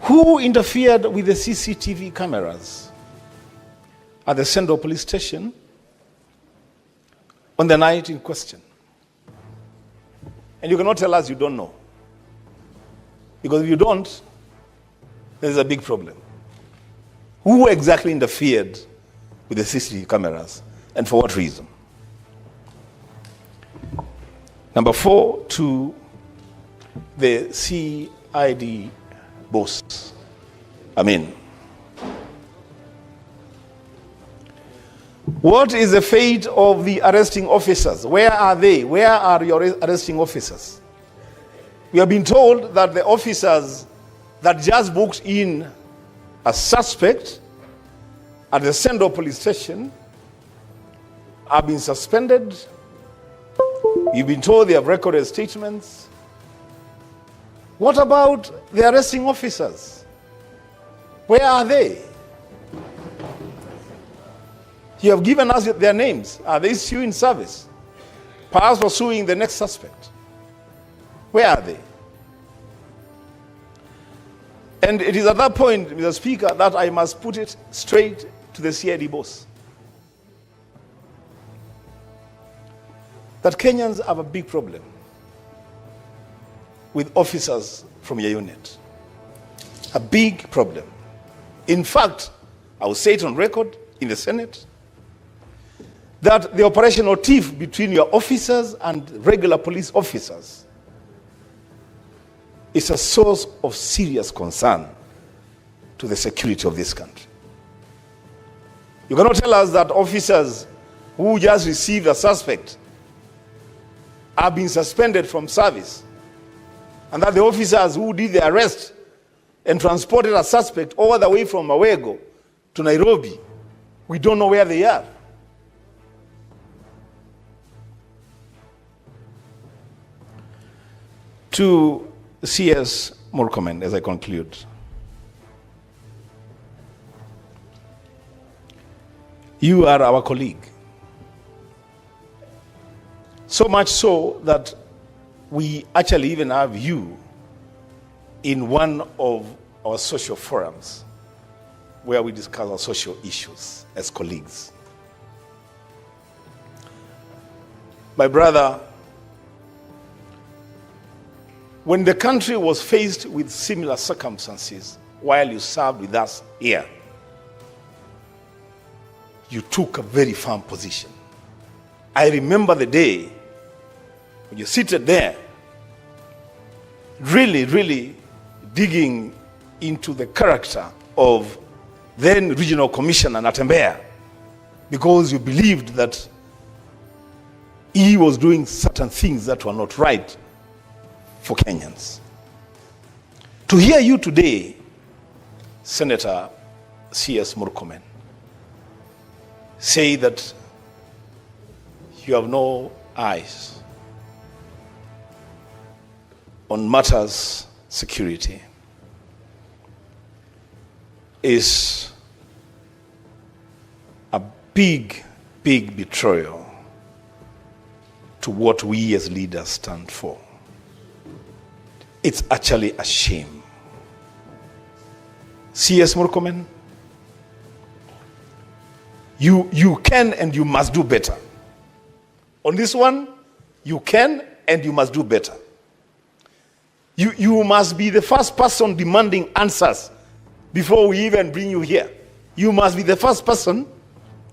who interfered with the CCTV cameras at the Central Police Station on the night in question? And you cannot tell us you don't know. Because if you don't, there's a big problem. Who exactly interfered with the CCTV cameras and for what reason? Number 4, to the CID boss. What is the fate of the arresting officers? Where are they? Where are your arresting officers? We have been told that the officers that just booked in a suspect at the Central Police Station have been suspended. You've been told they have recorded statements. What about the arresting officers? Where are they? You have given us their names. Are they still in service? Perhaps pursuing the next suspect. Where are they? And it is at that point, Mr. Speaker, that I must put it straight to the CID boss. That Kenyans have a big problem with officers from your unit. A big problem. In fact, I will say it on record in the Senate, that the operational tiff between your officers and regular police officers is a source of serious concern to the security of this country. You cannot tell us that officers who just received a suspect are being suspended from service, and that the officers who did the arrest and transported a suspect all the way from Awego to Nairobi, we don't know where they are. To CS Murkomen, as I conclude, you are our colleague. So much so that we actually even have you in one of our social forums where we discuss our social issues as colleagues. My brother, when the country was faced with similar circumstances while you served with us here, you took a very firm position. I remember the day when you seated there, really digging into the character of then Regional Commissioner Natembeya, because you believed that he was doing certain things that were not right for Kenyans. To hear you today, Senator C.S. Murkomen, say that you have no eyes on matters security is a big betrayal to what we as leaders stand for. It's actually a shame. C.S. Murkomen, you can and you must do better. On this one, you can and you must do better. You must be the first person demanding answers before we even bring you here. You must be the first person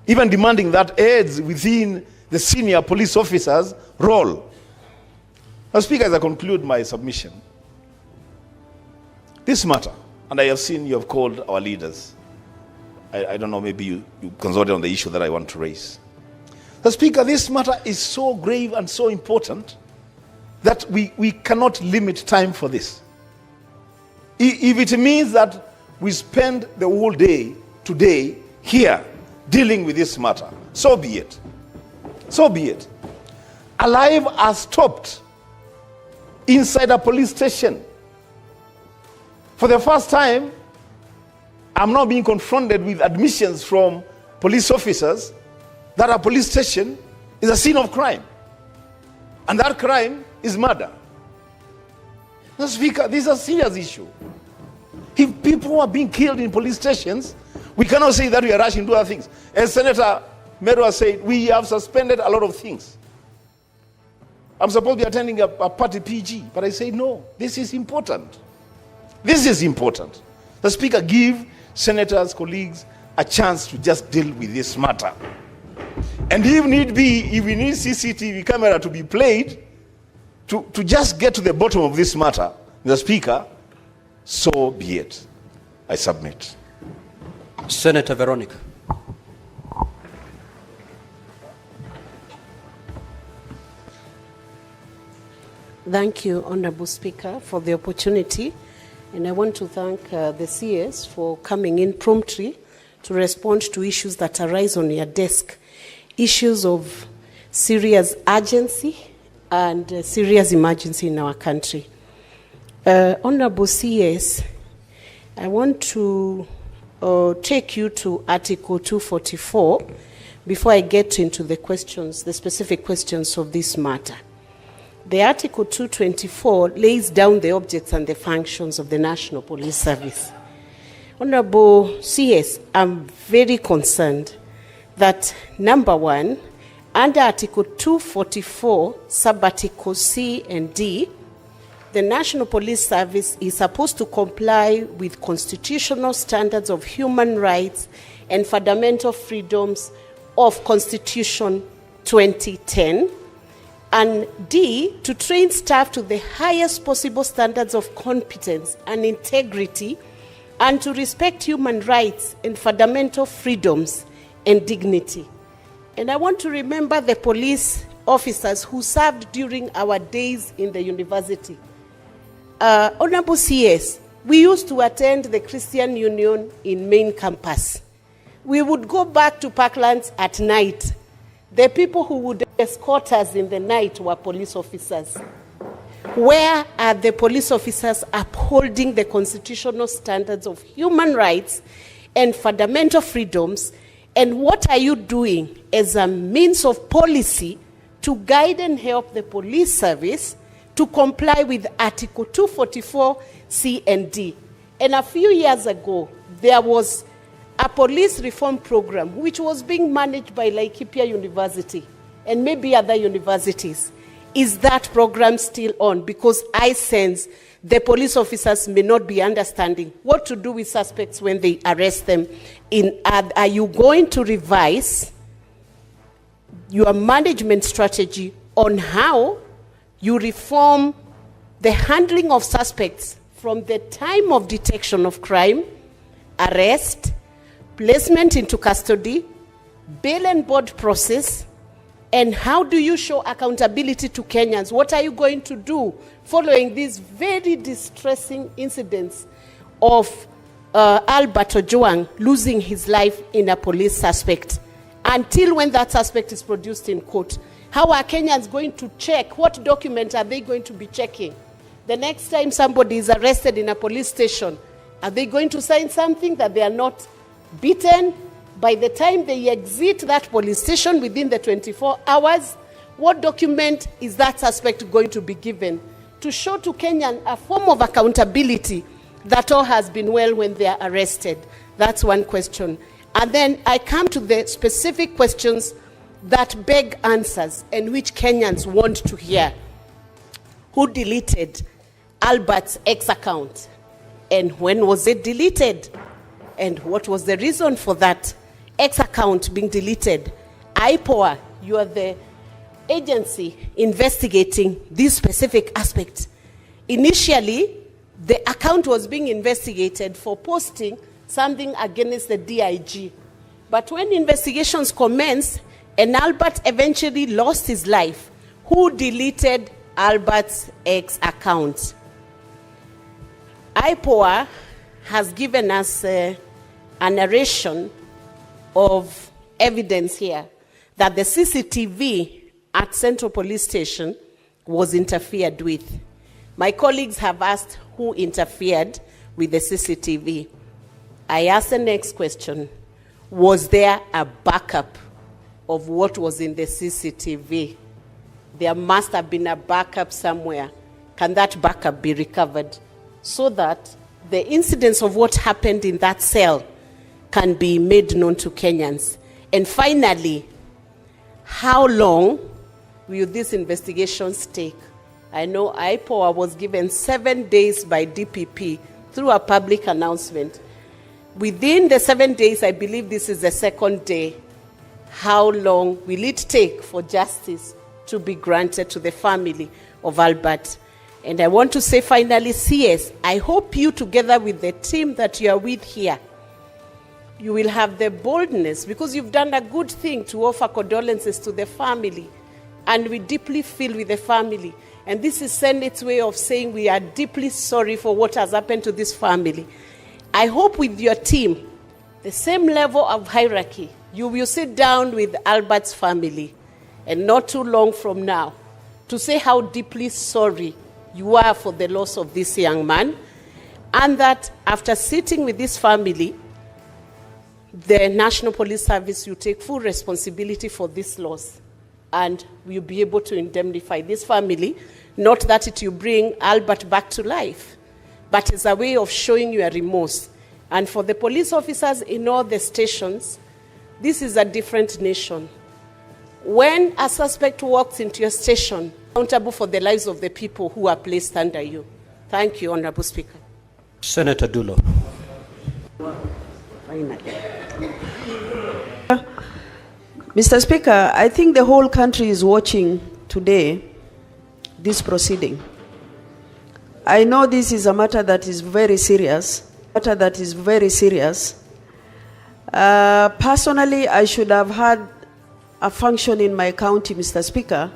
even demanding that aids within the senior police officer's role. Now, Speaker, as I conclude my submission, this matter, and I have seen you have called our leaders. I don't know, maybe you consulted on the issue that I want to raise. The Speaker, this matter is so grave and so important that we cannot limit time for this. If it means that we spend the whole day today here dealing with this matter, so be it. So be it. A life has stopped inside a police station. For the first time, I'm now being confronted with admissions from police officers that a police station is a scene of crime. And that crime is murder. Mr. Speaker, this is a serious issue. If people are being killed in police stations, we cannot say that we are rushing to other things. As Senator Meru has said, we have suspended a lot of things. I'm supposed to be attending a party PG, but I say no, this is important. This is important. The Speaker, give senators, colleagues, a chance to just deal with this matter. And if need be, if we need CCTV camera to be played, to just get to the bottom of this matter, the Speaker, so be it. I submit. Senator Veronica. Thank you, Honorable Speaker, for the opportunity. And I want to thank the CS for coming in promptly to respond to issues that arise on your desk. Issues of serious urgency and serious emergency in our country. Honorable CS, I want to take you to Article 244 before I get into the questions, the specific questions of this matter. The Article 224 lays down the objects and the functions of the National Police Service. Honorable CS, I'm very concerned that, number one, under Article 244, sub-articles C and D, the National Police Service is supposed to comply with constitutional standards of human rights and fundamental freedoms of Constitution 2010, and D, to train staff to the highest possible standards of competence and integrity and to respect human rights and fundamental freedoms and dignity. And I want to remember the police officers who served during our days in the university. Honorable CS, we used to attend the Christian Union in main campus. We would go back to Parklands at night. The people who would escort us in the night were police officers. Where are the police officers upholding the constitutional standards of human rights and fundamental freedoms? And what are you doing as a means of policy to guide and help the police service to comply with Article 244 C and D? And a few years ago, there was a police reform program which was being managed by Laikipia University and maybe other universities. Is that program still on? Because I sense the police officers may not be understanding what to do with suspects when they arrest them. Are you going to revise your management strategy on how you reform the handling of suspects from the time of detection of crime, arrest, placement into custody, bail and board process, and how do you show accountability to Kenyans? What are you going to do following these very distressing incidents of Albert OWJANG losing his life in a police suspect? Until when that suspect is produced in court, how are Kenyans going to check? What document are they going to be checking? The next time somebody is arrested in a police station, are they going to sign something that they are not beaten? By the time they exit that police station within the 24 hours, what document is that suspect going to be given to show to Kenyan a form of accountability that all has been well when they are arrested? That's one question. And then I come to the specific questions that beg answers and which Kenyans want to hear. Who deleted Albert's X account? And when was it deleted? And what was the reason for that X account being deleted? IPOA, you are the agency investigating this specific aspect. Initially, the account was being investigated for posting something against the DIG. But when investigations commenced and Albert eventually lost his life, who deleted Albert's X account? IPOA has given us a narration of evidence here that the CCTV at Central Police Station was interfered with. My colleagues have asked who interfered with the CCTV. I ask the next question. Was there a backup of what was in the CCTV? There must have been a backup somewhere. Can that backup be recovered so that the incidents of what happened in that cell can be made known to Kenyans? And finally, how long will these investigations take? I know IPOA was given 7 days by DPP through a public announcement. Within the 7 days, I believe this is the second day. How long will it take for justice to be granted to the family of Albert? And I want to say finally, CS, I hope you, together with the team that you are with here, you will have the boldness, because you've done a good thing, to offer condolences to the family. And we deeply feel with the family. And this is Senate's way of saying we are deeply sorry for what has happened to this family. I hope with your team, the same level of hierarchy, you will sit down with Albert's family, and not too long from now, to say how deeply sorry you are for the loss of this young man, and that after sitting with this family, the National Police Service will take full responsibility for this loss, and will be able to indemnify this family. Not that it will bring Albert back to life, but as a way of showing your remorse. And for the police officers in all the stations, this is a different nation. When a suspect walks into your station, accountable for the lives of the people who are placed under you. Thank you, Honorable Speaker. Senator Dulo. Mr. Speaker, I think the whole country is watching today this proceeding. I know this is a matter that is very serious, matter that is very serious. Personally, I should have had a function in my county, Mr. Speaker.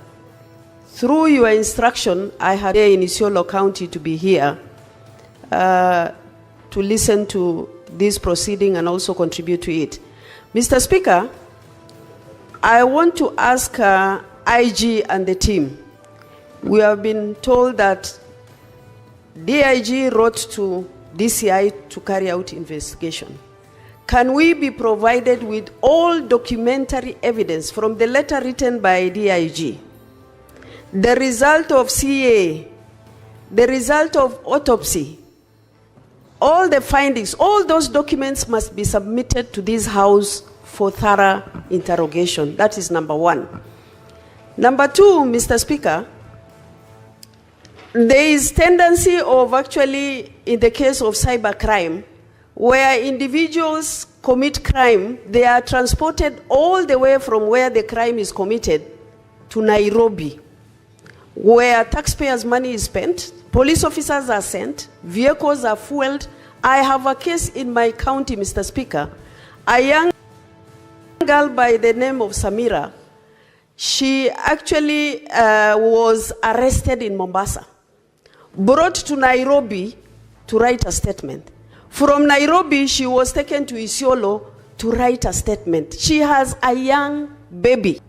Through your instruction, I had here in Isiolo County to be here to listen to this proceeding and also contribute to it. Mr. Speaker, I want to ask IG and the team. We have been told that DIG wrote to DCI to carry out investigation. Can we be provided with all documentary evidence from the letter written by DIG, the result of CA, the result of autopsy, all the findings, all those documents must be submitted to this House for thorough interrogation. That is number one. Number two, Mr. Speaker, there is tendency of actually, in the case of cybercrime, where individuals commit crime, they are transported all the way from where the crime is committed to Nairobi, where taxpayers' money is spent, police officers are sent, vehicles are fueled. I have a case in my county, Mr. Speaker, a young girl by the name of Samira. She actually was arrested in Mombasa, brought to Nairobi to write a statement. From Nairobi, she was taken to Isiolo to write a statement. She has a young baby.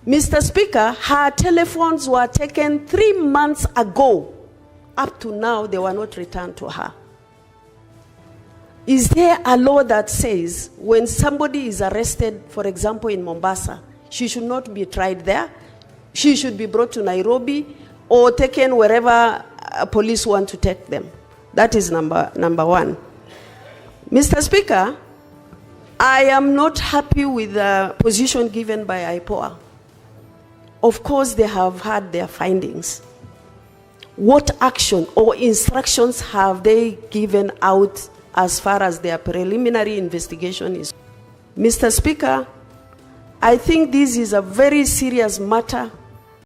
Mr. Speaker, her telephones were taken 3 months ago. Up to now, they were not returned to her. Is there a law that says when somebody is arrested, for example, in Mombasa, she should not be tried there? She should be brought to Nairobi or taken wherever police want to take them. That is number one. Mr. Speaker, I am not happy with the position given by IPOA. Of course, they have had their findings. What action or instructions have they given out as far as their preliminary investigation is? Mr. Speaker, I think this is a very serious matter